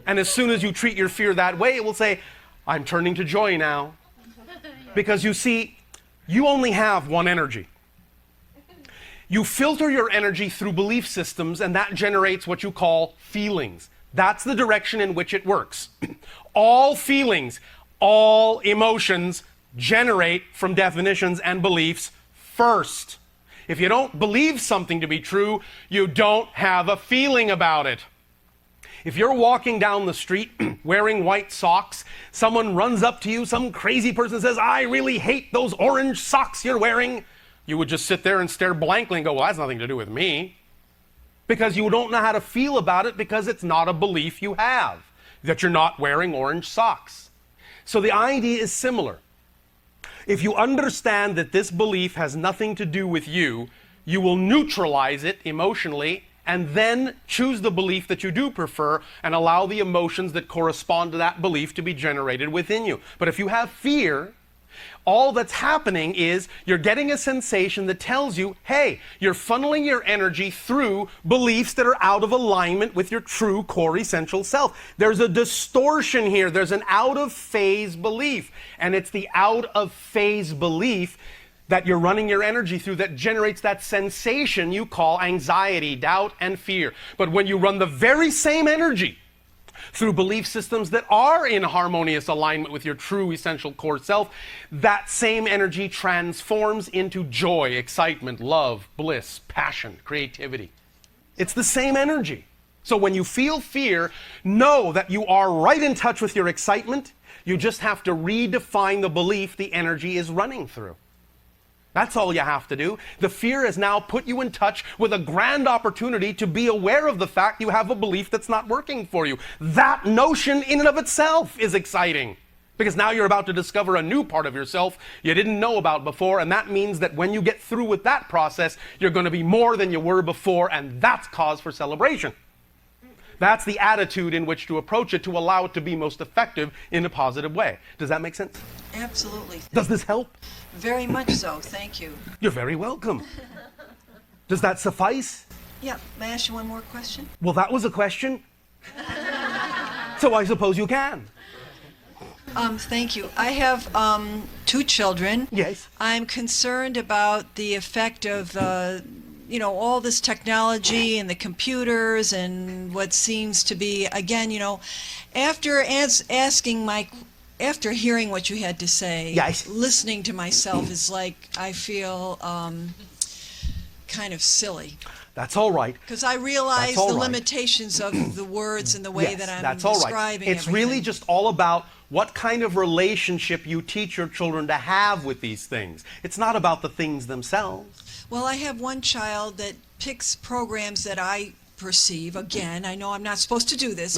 And as soon as you treat your fear that way, it will say, I'm turning to joy now. Because you see, you only have one energy. You filter your energy through belief systems, and that generates what you call feelings. That's the direction in which it works. All feelings, all emotions generate from definitions and beliefs first. If you don't believe something to be true, you don't have a feeling about it. If you're walking down the street wearing white socks, someone runs up to you, some crazy person says, I really hate those orange socks you're wearing, you would just sit there and stare blankly and go, well, that's nothing to do with me. Because you don't know how to feel about it because it's not a belief you have, that you're not wearing orange socks. So the idea is similar. If you understand that this belief has nothing to do with you, you will neutralize it emotionally and then choose the belief that you do prefer and allow the emotions that correspond to that belief to be generated within you. But if you have fear, all that's happening is you're getting a sensation that tells you, hey, you're funneling your energy through beliefs that are out of alignment with your true core essential self. There's a distortion here. There's an out-of-phase belief. And it's the out-of-phase belief that you're running your energy through that generates that sensation you call anxiety, doubt, and fear. But when you run the very same energy through belief systems that are in harmonious alignment with your true essential core self, that same energy transforms into joy, excitement, love, bliss, passion, creativity. It's the same energy. So when you feel fear, know that you are right in touch with your excitement. You just have to redefine the belief the energy is running through. That's all you have to do. The fear has now put you in touch with a grand opportunity to be aware of the fact you have a belief that's not working for you. That notion in and of itself is exciting, because now you're about to discover a new part of yourself you didn't know about before, and that means that when you get through with that process, you're going to be more than you were before, and that's cause for celebration. That's the attitude in which to approach it to allow it to be most effective in a positive way. Does that make sense? Absolutely. Does this help? Very much so. Thank you. You're very welcome. Does that suffice? Yeah. May I ask you one more question? Well, that was a question. So I suppose you can. Thank you. I have 2 children. Yes. I'm concerned about the effect of all this technology and the computers and what seems to be, again, after after hearing what you had to say, yes, listening to myself is like, I feel kind of silly. That's all right. Because I realize the limitations of the words and the way that I'm describing It's everything. really just all about what kind of relationship you teach your children to have with these things. It's not about the things themselves. Well, I have one child that picks programs that I perceive. Again, I know I'm not supposed to do this.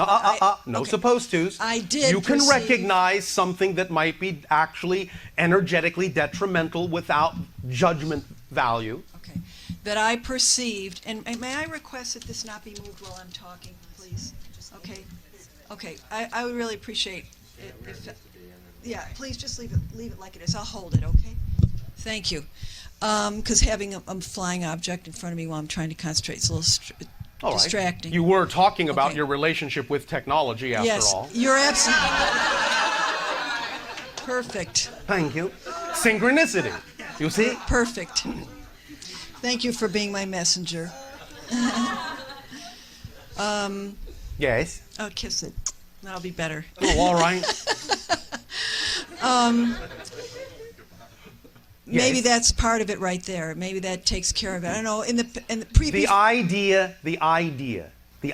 No supposed tos. I did You can perceive- recognize something that might be actually energetically detrimental without judgment value. Okay. That I perceived, and may I request that this not be moved while I'm talking, please? Okay. Okay. I would really appreciate it if, yeah, please just leave it like it is. I'll hold it, okay? Thank you. Because having a flying object in front of me while I'm trying to concentrate is a little distracting. You were talking about Okay. your relationship with technology, after all. Yes, you're absolutely perfect. Thank you. Synchronicity. You see? Perfect. Thank you for being my messenger. Yes. Oh, kiss it. That'll be better. Oh, all right. Maybe Yes. that's part of it right there. Maybe that takes care of it. I don't know. In the previous. The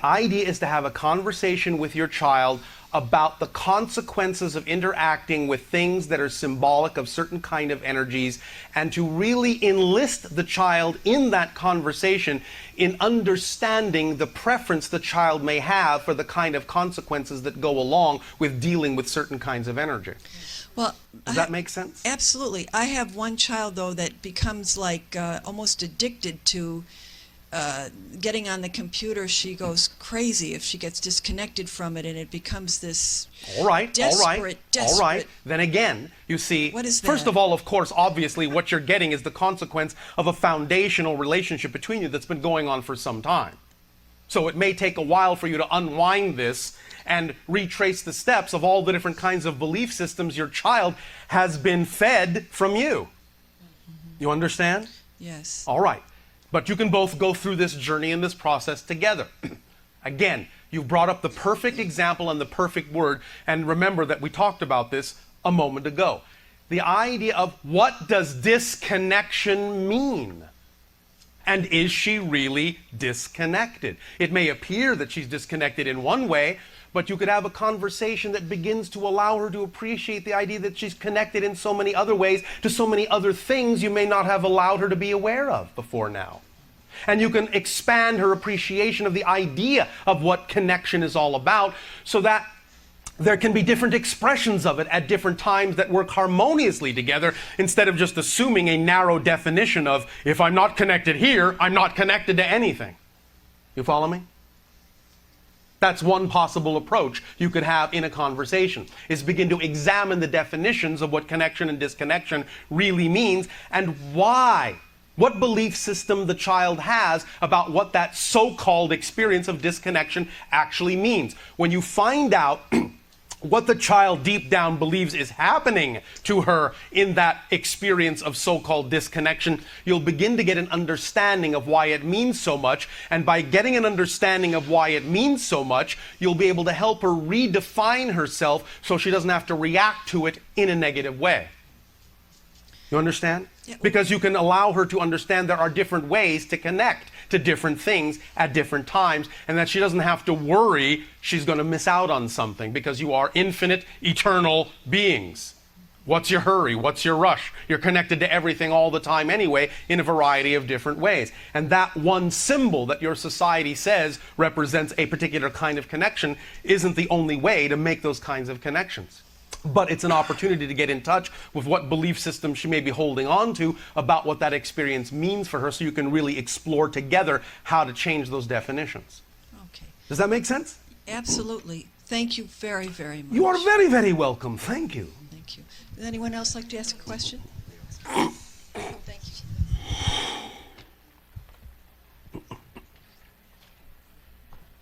idea is to have a conversation with your child about the consequences of interacting with things that are symbolic of certain kind of energies, and to really enlist the child in that conversation in understanding the preference the child may have for the kind of consequences that go along with dealing with certain kinds of energy. Well, Does that make sense? Absolutely. I have one child, though, that becomes like almost addicted to getting on the computer. She goes crazy if she gets disconnected from it, and it becomes this All right. desperate. Then again, you see, What is first that? of all, of course, obviously, what you're getting is the consequence of a foundational relationship between you that's been going on for some time. So it may take a while for you to unwind this and retrace the steps of all the different kinds of belief systems your child has been fed from you. You understand? Yes. All right. But you can both go through this journey and this process together. Again, you brought up the perfect example and the perfect word, and remember that we talked about this a moment ago. The idea of what does disconnection mean? And is she really disconnected? It may appear that she's disconnected in one way, but you could have a conversation that begins to allow her to appreciate the idea that she's connected in so many other ways to so many other things you may not have allowed her to be aware of before now. And you can expand her appreciation of the idea of what connection is all about, so that there can be different expressions of it at different times that work harmoniously together, instead of just assuming a narrow definition of, if I'm not connected here, I'm not connected to anything. You follow me? That's one possible approach you could have in a conversation, is begin to examine the definitions of what connection and disconnection really means, and why, what belief system the child has about what that so-called experience of disconnection actually means. When you find out what the child deep down believes is happening to her in that experience of so-called disconnection, you'll begin to get an understanding of why it means so much. And by getting an understanding of why it means so much, you'll be able to help her redefine herself so she doesn't have to react to it in a negative way. You understand? Yeah. Because you can allow her to understand there are different ways to connect to different things at different times, and that she doesn't have to worry she's going to miss out on something, because you are infinite, eternal beings. What's your hurry? What's your rush? You're connected to everything all the time anyway, in a variety of different ways. And that one symbol that your society says represents a particular kind of connection isn't the only way to make those kinds of connections. But it's an opportunity to get in touch with what belief system she may be holding on to about what that experience means for her, so you can really explore together how to change those definitions. Okay. Does that make sense? Absolutely. Thank you very, very much. You are very, very welcome. Thank you. Thank you. Would anyone else like to ask a question?